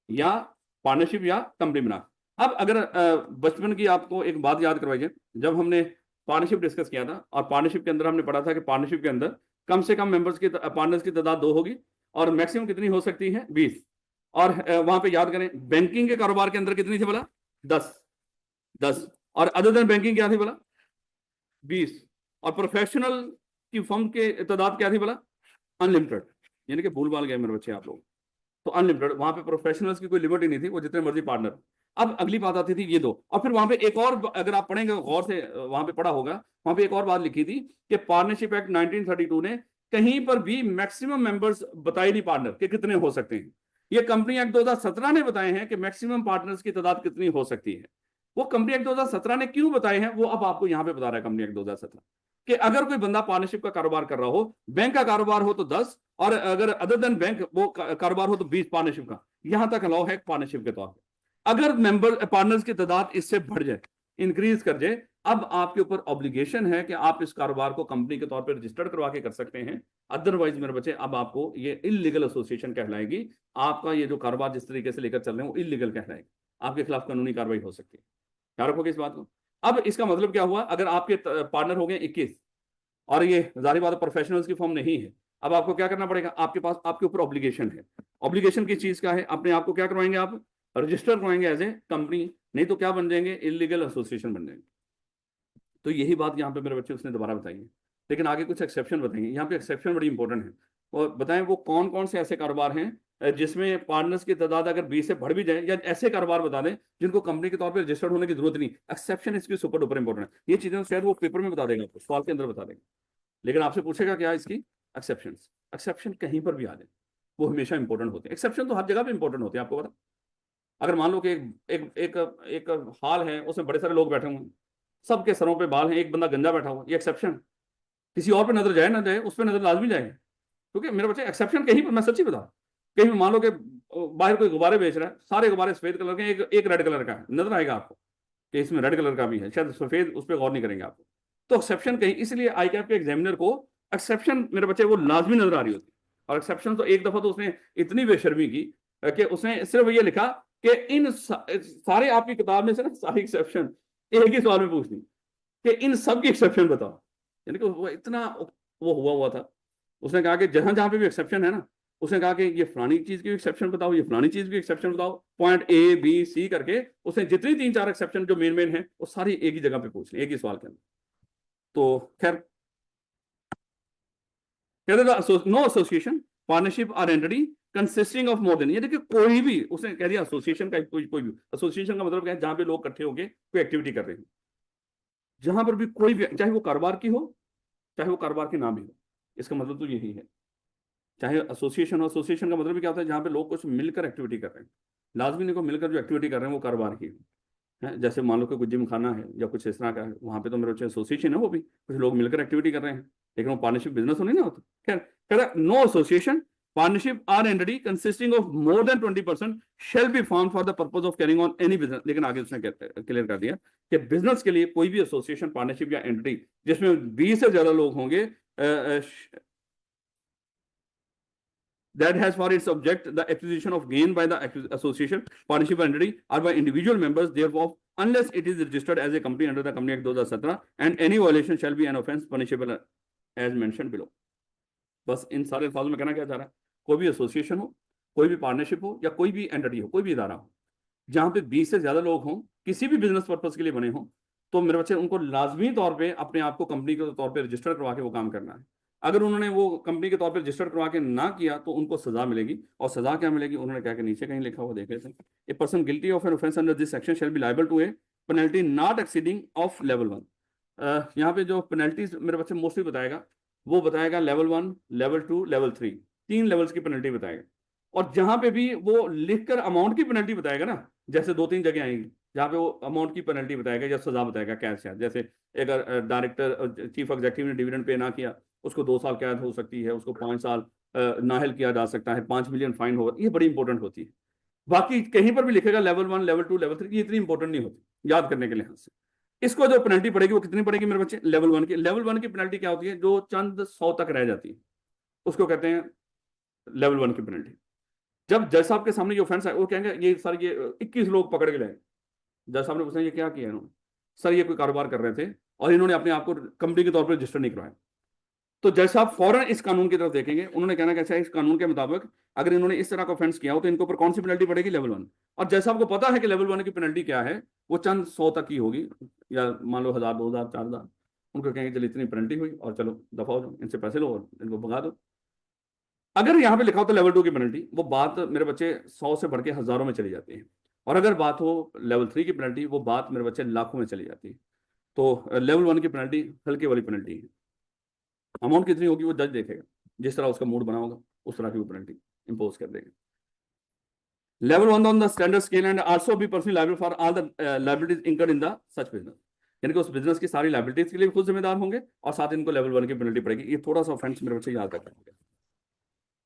या पार्टनरशिप, या कंपनी बना। अब अगर बचपन की आपको एक बात याद करवाइए, जब हमने पार्टनरशिप डिस्कस किया था, और पार्टनरशिप के अंदर हमने पढ़ा था कि पार्टनरशिप के अंदर कम से कम मेंबर्स की पार्टनर्स की तादाद 2 होगी, और मैक्सिमम कितनी हो सकती है? 20। और वहां पे याद करें बैंकिंग के कारोबार के अंदर कितनी थी बोला? 10। और अदर देन बैंकिंग क्या थी बोला? 20। और प्रोफेशनल की फर्म के तादाद क्या थी बोला? अनलिमिटेड। यानी कि भूल भाल गए मेरे बच्चे आप लोग। तो अनलिमिटेड, वहां पे प्रोफेशनल्स की कोई लिमिट ही नहीं थी, वो जितने मर्जी पार्टनर। अब अगली बात आती थी ये दो, और फिर वहां पे एक और, अगर आप पढ़ेंगे गौर से, वहां पे पढ़ा होगा, वहां पे एक और बात लिखी थी कि पार्टनरशिप एक्ट 1932 ने कहीं पर भी मैक्सिमम मेंबर्स बताए नहीं पार्टनर के कितने हो सकते हैं। ये कंपनी एक्ट 2017 ने बताए हैं कि मैक्सिमम पार्टनर्स की तादाद कितनी हो सकती है। वो कंपनी एक्ट 2017 ने क्यों बताए हैं वो अब आपको यहां पे बता रहा है कंपनी एक्ट 2017, कि अगर कोई बंदा पार्टनरशिप का कारोबार कर रहा हो, बैंक का कारोबार हो तो 10, और अगर अदर देन बैंक वो कारोबार हो तो 20 पार्टनरशिप का, यहां तक अलाउ है पार्टनरशिप के तौर पर। अगर मेंबर पार्टनर्स की तादाद इससे बढ़ जाए, इंक्रीज कर जाए, अब आपके ऊपर ऑब्लिगेशन है कि आप इस कारोबार को कंपनी के तौर पर रजिस्टर्ड करवा के कर सकते हैं। अदरवाइज मेरे बच्चे, अब आपको ये इलीगल एसोसिएशन कहलाएगी। आपका ये जो कारोबार जिस तरीके से लेकर चल रहे हैं वो इलीगल कहलाएगी, आपके खिलाफ कानूनी कार्रवाई हो सकती है। ख्याल रखोगे इस बात को। अब इसका मतलब क्या हुआ? अगर आपके पार्टनर हो गए 21, और ये जाहिर बात है प्रोफेशनल्स की फॉर्म नहीं है, अब आपको क्या करना पड़ेगा? आपके पास, आपके ऊपर ऑब्लिगेशन है। ऑब्लिगेशन की चीज क्या है? अपने आप को क्या करवाएंगे? आप रजिस्टर करवाएंगे एज ए कंपनी, नहीं तो क्या बन जाएंगे? इलीगल एसोसिएशन बन जाएंगे। तो यही बात यहाँ पे मेरे बच्चे उसने दोबारा बताई है, लेकिन आगे कुछ एक्सेप्शन बताएंगे। यहाँ पे एक्सेप्शन बड़ी इंपॉर्टेंट है, और बताएं वो कौन कौन से ऐसे कारोबार हैं जिसमें पार्टनर्स की तादाद अगर 20 से बढ़ भी जाए, या ऐसे कारोबार बता दें जिनको कंपनी के तौर पर रजिस्टर्ड होने की जरूरत नहीं। एक्सेप्शन इसकी सुपर डुपर इंपॉर्टेंट है। ये चीजें शायद वो पेपर में बता देंगे, आपको सवाल के अंदर बता देंगे, लेकिन आपसे पूछेगा क्या इसकी? एक्सेप्शन। एक्सेप्शन कहीं पर भी आ जाए वो हमेशा इंपॉर्टेंट होते हैं। एक्सेप्शन तो हर जगह पे इंपॉर्टेंट होते हैं, आपको पता। अगर मान लो कि एक हॉल है, उसमें बड़े सारे लोग बैठे हुए हैं, सबके सरों पे बाल हैं, एक बंदा गंजा बैठा हुआ, ये एक्सेप्शन। किसी और पे नजर जाए ना जाए, उस पर नजर लाजमी जाएगी, क्योंकि मेरे बच्चे एक्सेप्शन कहीं पर, मैं सच्ची बता, कहीं भी मान लो कि बाहर कोई गुब्बारे बेच रहा है, सारे गुब्बारे सफेद कलर के, एक रेड कलर का है, नजर आएगा आपको कि इसमें रेड कलर का भी है, शायद सफेद, उस पर गौर नहीं करेंगे आपको। तो एक्सेप्शन कहीं, इसलिए आई कैप के एग्जामिनर को एक्सेप्शन मेरे बच्चे वो लाजमी नजर आ रही होती। और एक्सेप्शन तो एक दफा तो उसने इतनी बेशर्मी की कि उसने सिर्फ ये लिखा कि इन सारे आपकी किताब में से ना सारी एक्सेप्शन एक ही सवाल में पूछ दी कि इन सब की एक्सेप्शन बताओ। यानी कि वो इतना वो हुआ था। उसने कहा कि जहां जहां पे भी एक्सेप्शन है ना, उसने कहा कि ये फलानी चीज की एक्सेप्शन बताओ, ये फलानी चीज की एक्सेप्शन बताओ, पॉइंट ए बी सी करके उसने जितनी 3-4 एक्सेप्शन जो मेन है वो सारी एक ही जगह पे पूछ ली, एक ही सवाल के अंदर। तो खैर कहते no association partnership or entity consisting of more than, ये देखिए कोई भी, उसने कह दिया एसोसिएशन का कोई भी। एसोसिएशन का मतलब क्या है? जहां पे लोग इकट्ठे होकर कोई एक्टिविटी कर रहे हैं, जहां पर भी कोई भी, चाहे वो कारोबार की हो चाहे वो कारोबार की ना भी हो, इसका मतलब तो यही है। चाहे एसोसिएशन हो, एसोसिएशन का मतलब भी क्या होता है? जहां पे लोग कुछ मिलकर एक्टिविटी कर रहे हैं। लाजमी नहीं को मिलकर जो एक्टिविटी कर रहे हैं वो कारोबार की है। जैसे मान लो कि कुछ जिम खाना है या कुछ इस तरह का है, वहां पे तो मेरे बच्चे एसोसिएशन है, वो भी कुछ लोग मिलकर एक्टिविटी कर रहे हैं, लेकिन वो पार्टनरशिप बिजनेस होनी ना होता। खैर कह रहा no association partnership or entity consisting of more than 20% shall be form for the purpose of carrying on any business. लेकिन आगे उसने क्लियर कर दिया कि बिजनेस के लिए कोई भी एसोसिएशन, पार्टनरशिप या एंटिटी जिसमें 20 से ज्यादा लोग होंगे, that has for its object the acquisition of gain by the association, partnership entity or by individual members therefore unless it is registered as a company under the Company Act 2017 and any violation shall be an offence punishable as mentioned below। बस इन सारे अल्फाजों में कहना क्या चाह रहा है? कोई भी एसोसिएशन हो, कोई भी पार्टनरशिप हो, या कोई भी एंटिटी हो, कोई भी इदारा हो, जहां पे 20 से ज्यादा लोग हों, किसी भी बिजनेस पर्पज के लिए बने हों, तो मेरे बच्चे उनको लाजमी तौर पे अपने आप को कंपनी के तौर पे रजिस्टर करवा के वो काम करना है। अगर उन्होंने वो कंपनी के तौर पे रजिस्टर करवा के ना किया तो उनको सजा मिलेगी। और सजा क्या मिलेगी? उन्होंने क्या, नीचे कहीं लिखा हुआ देख लेते हैं, a person guilty of an offence under this section shall be liable to a penalty not exceeding of level 1। यहाँ पे जो पेनल्टीज मेरे बच्चे मोस्टली बताएगा, वो बताएगा लेवल 1, लेवल 2, लेवल 3, 3 लेवल्स की पेनल्टी बताएगा। और जहां पे भी वो लिखकर अमाउंट की पेनल्टी बताएगा ना, जैसे 2-3 जगह आएंगी जहां पे वो अमाउंट की पेनल्टी बताएगा या सजा बताएगा कैश है। जैसे अगर डायरेक्टर चीफ एग्जीक्यूटिव ने डिविडेंड पे ना किया, उसको 2 साल कैद हो सकती है, उसको 5 साल नाहल किया जा सकता है, 5 मिलियन फाइन होगा, ये बड़ी इंपॉर्टेंट होती है। बाकी कहीं पर भी लिखेगा लेवल 1, लेवल 2, लेवल 3, ये इतनी इंपॉर्टेंट नहीं होती याद करने के लिहाज से। इसको जो पेनल्टी पड़ेगी वो कितनी पड़ेगी मेरे बच्चे? लेवल 1 की। लेवल 1 की पेनल्टी क्या होती है? जो चंद 100 तक रह जाती है उसको कहते हैं लेवल 1 की पेनल्टी। जब जज साहब के सामने ये ऑफेंस है, वो कहेंगे ये सर ये 21 लोग पकड़ के लाए। जज साहब ने पूछा ये क्या किया इन्होंने? सर ये कोई कारोबार कर रहे थे और इन्होंने अपने आप को कंपनी के तौर पर रजिस्टर नहीं करवाया। तो जज साहब फौरन इस कानून की तरफ देखेंगे, उन्होंने कहना कैसा है, इस कानून के मुताबिक अगर इन्होंने इस तरह का ऑफेंस किया हो तो इनके ऊपर कौन सी पेनल्टी पड़ेगी? लेवल 1। और जज साहब को पता है कि लेवल 1 की पेनल्टी क्या है, वो चंद 100 तक की होगी, या मान लो 1000, 2000, 4000। उनको कहेंगे चलो इतनी पेनल्टी हुई और चलो दफा हो जाओ, इनसे पैसे लो और इनको भगा दो। अगर यहाँ पे लिखा हो तो लेवल 2 की पेनल्टी, वो बात मेरे बच्चे 100 से बढ़ के हजारों में चली जाती है। और अगर बात हो लेवल 3 की पेनल्टी, वो बात मेरे बच्चे लाखों में चली जाती है। तो लेवल 1 की पेनल्टी हल्की वाली पेनल्टी है। अमाउंट कितनी होगी वो जज देखेगा, जिस तरह उसका मूड बना होगा उस तरह की वो पेनल्टी इंपोज कर देगा। Level 1 on the standard scale and also be personally liable for all the liabilities incurred in the such business, यानी कि उस बिजनेस की सारी लायबिलिटीज के लिए खुद जिम्मेदार होंगे और साथ इनको लेवल 1 की पेनल्टी पड़ेगी। ये थोड़ा सा ऑफेंस मेरे बच्चे याद रखेंगे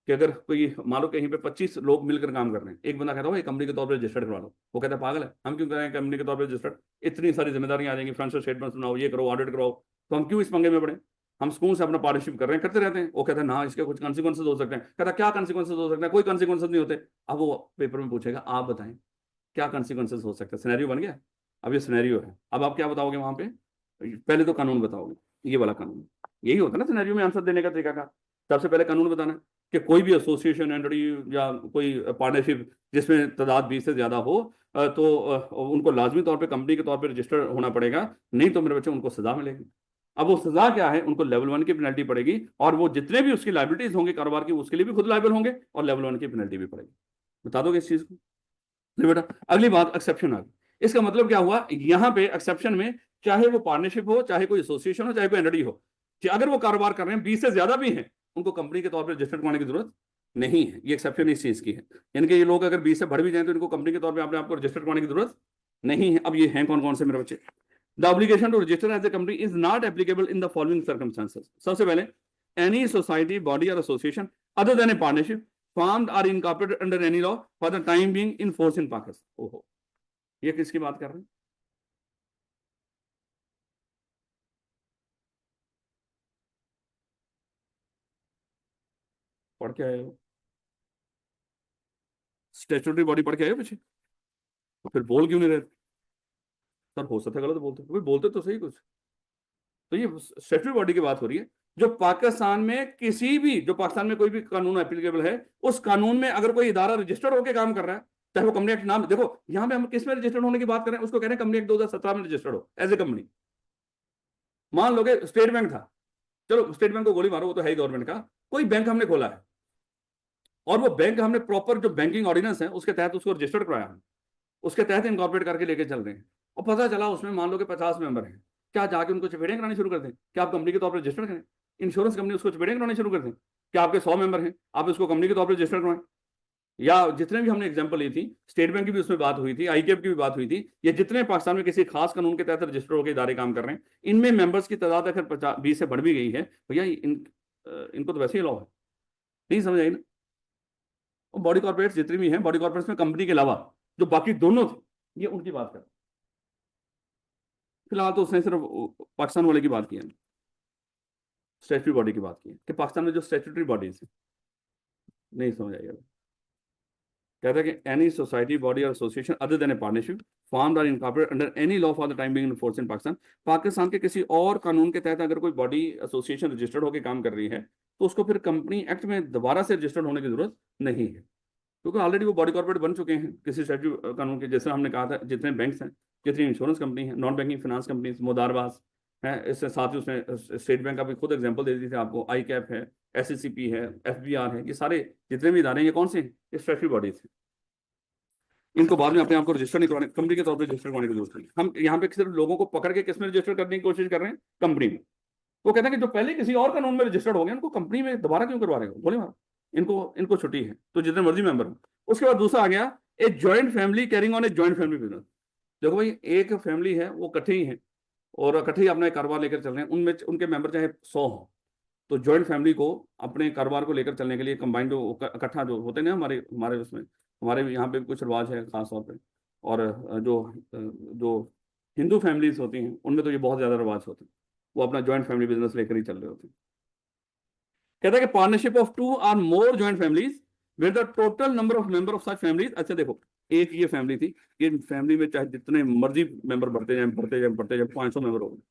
कि अगर कोई मान लो कहीं पे 25 लोग मिलकर काम कर रहे हैं, एक बंदा कहता है कंपनी के तौर पर रजिस्टर्ड करवा लो, वो कहता है पागल है, हम क्यों करें कंपनी के तौर पर रजिस्टर्ड, इतनी सारी जिम्मेदारियां आ जाएंगी, फाइनेंशियल स्टेटमेंट बनाओ, ये करो, ऑडिट कराओ, तो हम क्यों इस पंगे में पड़े? हम स्कूल से अपना पार्टनरशिप कर रहे हैं, करते रहते हैं। वो कहता है ना इसके कुछ कॉन्सिक्वेंसेज हो सकते हैं। कहता क्या कॉन्सिक्वेंसेज हो सकते हैं? कोई कॉन्सिक्वेंसेज नहीं होते। अब वो पेपर में पूछेगा आप बताएं क्या कॉन्सिक्वेंसेज हो सकते हैं? सिनेरियो बन गया। अब ये सिनेरियो है, अब आप क्या बताओगे वहां पे? पहले तो कानून बताओगे, ये वाला कानून। यही होता है ना सिनेरियो में आंसर देने का तरीका का। सबसे पहले कानून बताना कि कोई भी एसोसिएशन, एंटिटी या कोई पार्टनरशिप जिसमें तादाद 20 से ज्यादा हो, तो उनको लाजमी तौर पे कंपनी के तौर पे रजिस्टर होना पड़ेगा, नहीं तो मेरे बच्चे उनको सजा मिलेगी। अब वो सजा क्या है? उनको लेवल 1 की पेनल्टी पड़ेगी, और वो जितने भी उसकी लाइबिलिटीज होंगे कारोबार की, उसके लिए भी खुद लाइबल होंगे और लेवल 1 की पेनल्टी भी पड़ेगी। बता दोगे इस चीज को? नहीं बेटा। अगली बात, एक्सेप्शन आ गई। इसका मतलब क्या हुआ? यहाँ पे एक्सेप्शन में चाहे वो पार्टनरशिप हो, चाहे कोई एसोसिएशन हो, चाहे कोई एंटिटी हो, कि अगर वो कारोबार कर रहे हैं 20 से ज्यादा भी हैं, उनको कंपनी के तौर पर रजिस्टर करवाने की जरूरत नहीं है। ये एक्सेप्शन इस चीज की है, यानी कि ये लोग अगर 20 से बढ़ भी जाए तो इनको कंपनी के तौर पर अपने आपको रजिस्टर करवाने की जरूरत नहीं है। अब ये हैं कौन कौन से मेरे बच्चे? The obligation to register as a company is not applicable in the following circumstances. सबसे पहले, any society, body or association other than a partnership formed or incorporated under any law for the time being in force in Pakistan। ओहो, ये किसकी बात कर रहे हैं? पढ़ के आए हो? स्टेचुटरी बॉडी पढ़ के आए हो पीछे? तो फिर बोल क्यों नहीं रहे? सर हो सकता है गलत बोलते, भाई बोलते तो सही कुछ। तो ये स्टेचुटरी बॉडी की बात हो रही है, जो पाकिस्तान में किसी भी, जो पाकिस्तान में कोई भी कानून एप्लीकेबल है, उस कानून में अगर कोई इदारा रजिस्टर्ड होकर काम कर रहा है, चाहे वो कंपनी एक्ट नाम, देखो यहाँ पे हम किस में रजिस्टर्ड होने की बात कर रहे हैं, उसको कह रहे हैं कंपनी एक्ट 2017 में रजिस्टर्ड हो एज ए कंपनी। मान लो स्टेट बैंक था, चलो स्टेट बैंक को गोली मारो, वो तो है ही गवर्नमेंट का, कोई बैंक हमने खोला है और वो बैंक हमने प्रॉपर जो बैंकिंग ऑर्डिनेंस है उसके तहत उसको रजिस्टर्ड करवाया है, उसके तहत इनकॉर्पोरेट करके लेके चल रहे हैं, और पता चला उसमें मान लो कि 50 मेंबर हैं, क्या जाके उनको चपेड़े करानी शुरू कर दें? क्या आप कंपनी के तौर पर रजिस्टर करें? इंश्योरेंस कंपनी उसको चपेड़े करानी शुरू कर दें? क्या आपके 100 मेंबर हैं, आप उसको कंपनी के तौर पर रजिस्टर करवाएं? या जितने भी हमने एग्जांपल ली थी, स्टेट बैंक की भी उसमें बात हुई थी, आईकेएफ की भी बात हुई थी, ये जितने पाकिस्तान में किसी खास कानून के तहत रजिस्टर होकर इदारे काम कर रहे हैं, इनमें मेंबर्स की तादाद अगर 20 से बढ़ भी गई है, भैया इनको तो वैसे ही लॉ है। नहीं समझ आई ना? बॉडी कॉर्पोरेट्स जितनी भी हैं, बॉडी कॉर्पोरेट्स में कंपनी के अलावा जो बाकी दोनों थे, ये उनकी बात कर। फिलहाल तो उसने सिर्फ पाकिस्तान वाले की बात की है, स्टैट्यूटरी बॉडी की बात की है कि पाकिस्तान में जो स्टैट्यूटरी बॉडीज है। नहीं समझ आएगा? कहता है कि any society, body or association other than a partnership formed or incorporated under any law for the time being in force in Pakistan. Pakistan के किसी और कानून के तहत अगर कोई बॉडी, एसोसिएशन रजिस्टर्ड होकर काम कर रही है, तो उसको फिर कंपनी एक्ट में दोबारा से रजिस्टर्ड होने की जरूरत नहीं है, क्योंकि ऑलरेडी वो बॉडी कॉर्पोरेट बन चुके हैं किसी स्टैट्यूट कानून के। जैसे हमने कहा था, जितने बैंक्स हैं, जितनी इंश्योरेंस कंपनी है, नॉन बैंकिंग फाइनेंस कंपनी, मुदारबाज है, इससे साथ ही उसने स्टेट बैंक का भी खुद एग्जांपल दे दी थी आपको, आई कैप है, एससीसीपी है, एफबीआर है, ये सारे जितने भी इदारे हैं, ये कौन से हैं? ये स्टैट्यूटरी बॉडीज हैं। इनको बाद में अपने आप को रजिस्टर नहीं करवाने, कंपनी के तौर पर रजिस्टर करवाने की जरूरत नहीं। हम यहाँ पे सिर्फ लोगों को पकड़ के किसमें रजिस्टर करने की कोशिश कर रहे हैं? कंपनी में। वो कहते हैं कि जो पहले किसी और कानून में रजिस्टर्ड हो गए, उनको कंपनी में दोबारा क्यों करवा रहे हो? बोले मारो, इनको इनको छुट्टी है, तो जितने मर्जी मेंबर हो। उसके बाद दूसरा आ गया, a joint family carrying on a joint family business. देखो भाई, एक फैमिली है, वो इकट्ठे ही है और इकट्ठे ही अपना एक कारोबार लेकर चल रहे हैं, उनमें उनके मेंबर चाहे 100 हो, तो जॉइंट फैमिली को अपने कारोबार को लेकर चलने के लिए कंबाइंड जो इकट्ठा जो होते हैं ना, हमारे हमारे उसमें हमारे यहाँ पे कुछ रिवाज है खास तौर पे। और जो हिंदू फैमिलीज होती हैं उनमें तो ये बहुत ज्यादा रिवाज होते हैं, वो अपना जॉइंट फैमिली बिजनेस लेकर ही चल रहे होते हैं। कहता है कि partnership of 2 or more joint families where the total number of member of such families. अच्छा देखो, एक ये फैमिली थी, ये फैमिली में चाहे जितने मर्जी मेंबर बढ़ते जाए 500 मेंबर हो गए,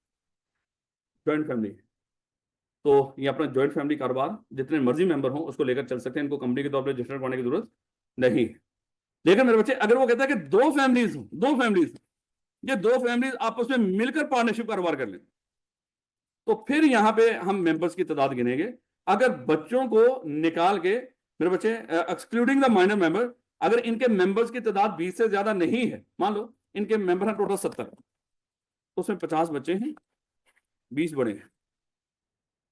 जॉइंट फैमिली। तो ये अपना जॉइंट फैमिली कारोबार जितने मर्जी मेंबर हो उसको लेकर चल सकते हैं, इनको कंपनी के तौर पर रजिस्टर करने की जरूरत नहीं है। लेकिन मेरे बच्चे, अगर वो कहता है कि दो फैमिलीज ये दो फैमिलीज आपस में मिलकर पार्टनरशिप कारोबार कर लें, तो फिर यहां पे हम मेंबर्स की तादाद गिनेंगे। अगर बच्चों को निकाल के, मेरे बच्चे, एक्सक्लूडिंग द माइनर मेंबर, अगर इनके मेंबर्स की तादाद 20 से ज्यादा नहीं है, मान लो इनके मेंबर हैं टोटल 70, उसमें 50 बच्चे हैं, 20 बड़े हैं,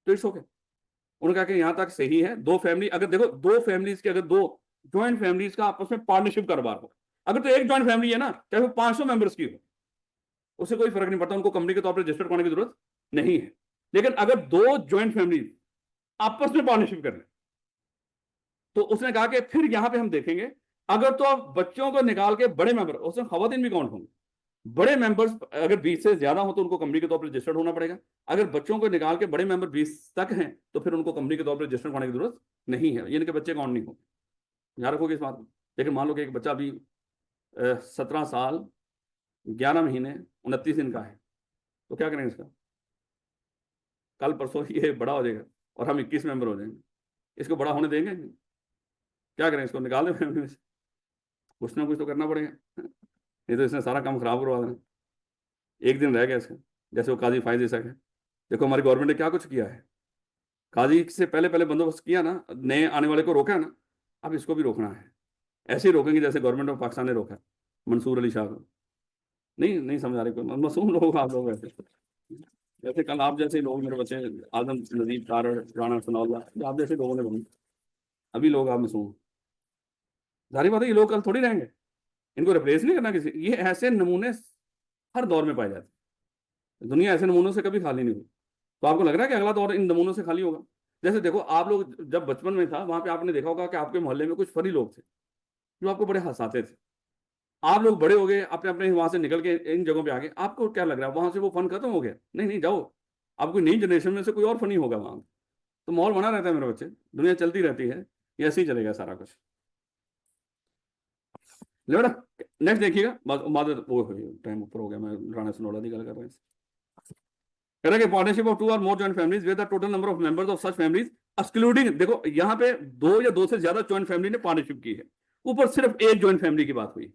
तो इट्स ओके। उन्होंने कहा कि यहां तक सही है। दो फैमिली, अगर देखो दो फैमिलीज के, अगर दो ज्वाइंट फैमिलीज का आपस में पार्टनरशिप कारोबार हो, अगर तो एक ज्वाइंट फैमिली है ना, चाहे वो 500 मेंबर्स की हो, उससे कोई फर्क नहीं पड़ता, उनको कंपनी के तौर पर रजिस्टर करने की जरूरत नहीं है। लेकिन अगर दो ज्वाइंट फैमिली आपस में पार्टनरशिप कर रहे, तो उसने कहा कि फिर यहां पे हम देखेंगे, अगर तो आप बच्चों को निकाल के बड़े मेंबर, उसमें खवातीन भी काउंट होंगे, बड़े मेंबर्स अगर 20 से ज्यादा हो तो उनको कंपनी के तौर पर रजिस्टर्ड होना पड़ेगा। अगर बच्चों को निकाल के बड़े मेंबर 20 तक हैं तो फिर उनको कंपनी के तौर पर रजिस्टर्ड होने की जरूरत नहीं है, यानी कि बच्चे काउंट नहीं होंगे। याद रखोगे इस बात को। लेकिन मान लो कि एक बच्चा अभी 17 साल 11 महीने 29 दिन का है, तो क्या करेंगे इसका? कल परसों ये बड़ा हो जाएगा और हम 21 मेंबर हो जाएंगे, इसको बड़ा होने देंगे? क्या करें, इसको निकाल दें फैमिली में से? कुछ ना कुछ तो करना पड़ेगा, नहीं तो इसने सारा काम खराब करवा देना। एक दिन रह गया इसका, जैसे वो काजी फायदे सके। देखो हमारी गवर्नमेंट ने क्या कुछ किया है, काजी से पहले पहले बंदोबस्त किया ना, नए आने वाले को रोका है ना, अब इसको भी रोकना है। ऐसे ही रोकेंगे जैसे गवर्नमेंट ऑफ पाकिस्तान ने रोका है मंसूर अली शाह को। नहीं नहीं समझ आ रहे, कोई मासूम लोग आप लोग ऐसे, जैसे कल आप जैसे लोग, मेरे बच्चे आजम नदीम तारड़ राणा सनाउल्लाह, आप जैसे लोगों ने बने, अभी लोग आप मासूम। जाहिर बात है ये लोग कल थोड़ी रहेंगे, इनको रिप्लेस नहीं करना किसी। ये ऐसे नमूने हर दौर में पाए जाते हैं, दुनिया ऐसे नमूनों से कभी खाली नहीं हुई। तो आपको लग रहा है कि अगला दौर इन नमूनों से खाली होगा? जैसे देखो, आप लोग जब बचपन में था, वहां पे आपने देखा होगा कि आपके मोहल्ले में कुछ फनी लोग थे जो आपको बड़े हंसाते थे। आप लोग बड़े हो गए, अपने अपने वहां से निकल के इन जगहों पे आ गए, आपको क्या लग रहा है वहां से वो फन खत्म हो गया? नहीं नहीं, जाओ, आपको नई जनरेशन में से कोई और फनी होगा वहां। तो माहौल बना रहता है मेरे बच्चे, दुनिया चलती रहती है, ये ऐसे ही चलेगा सारा कुछ। ले बेटा, नेक्स्ट देखिएगा। बाद वो टाइम ऊपर हो गया, मैं राणा सनोड़ा की गल कर रहा हूँ। कह रहा है कि partnership of 2 or more joint families where the total number of members of such families excluding, देखो यहाँ पे दो या दो से ज्यादा जॉइंट फैमिली ने पार्टनरशिप की है, ऊपर सिर्फ एक जॉइंट फैमिली की बात हुई।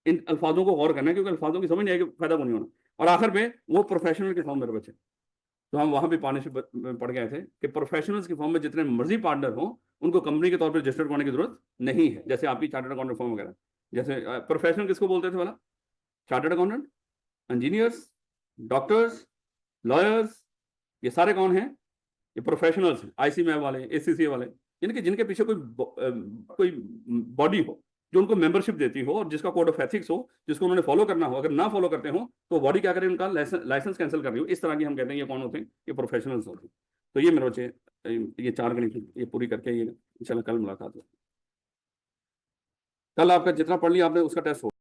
इन अल्फाजों को गौर करना है, क्योंकि अल्फाजों की समझ नहीं आएगी, फायदा को नहीं होना। और आखिर में वो प्रोफेशनल के फॉर्म मेरे बच्चे, तो हम वहां भी पार्टनरशिप में पढ़ गए थे कि प्रोफेशनल्स की फॉर्म में जितने मर्जी पार्टनर हो, उनको कंपनी के तौर पर रजिस्टर्ड करने की जरूरत नहीं है, जैसे आपकी चार्टर्ड अकाउंटेंट फॉर्म वगैरह। जैसे प्रोफेशनल किसको बोलते थे वाला? Chartered accountant, engineers, doctors, lawyers, ये सारे कौन हैं? ये प्रोफेशनल्स हैं। आईसीएमए वाले, एसीसीए वाले, यानी कि जिनके पीछे कोई बॉडी हो जो उनको मेंबरशिप देती हो और जिसका कोड ऑफ एथिक्स हो, जिसको उन्होंने फॉलो करना हो। अगर ना फॉलो करते हो तो बॉडी क्या करे, उनका लाइसेंस कैंसिल कर रही हो। इस तरह की हम कहते हैं ये कौन होते हैं? ये प्रोफेशनल्स होते हैं। तो ये मेरे बच्चे, ये 4 गणित ये पूरी करके ये इंशाल्लाह कल मुलाकात हो। कल आपका जितना पढ़ लिया आपने उसका टेस्ट हो।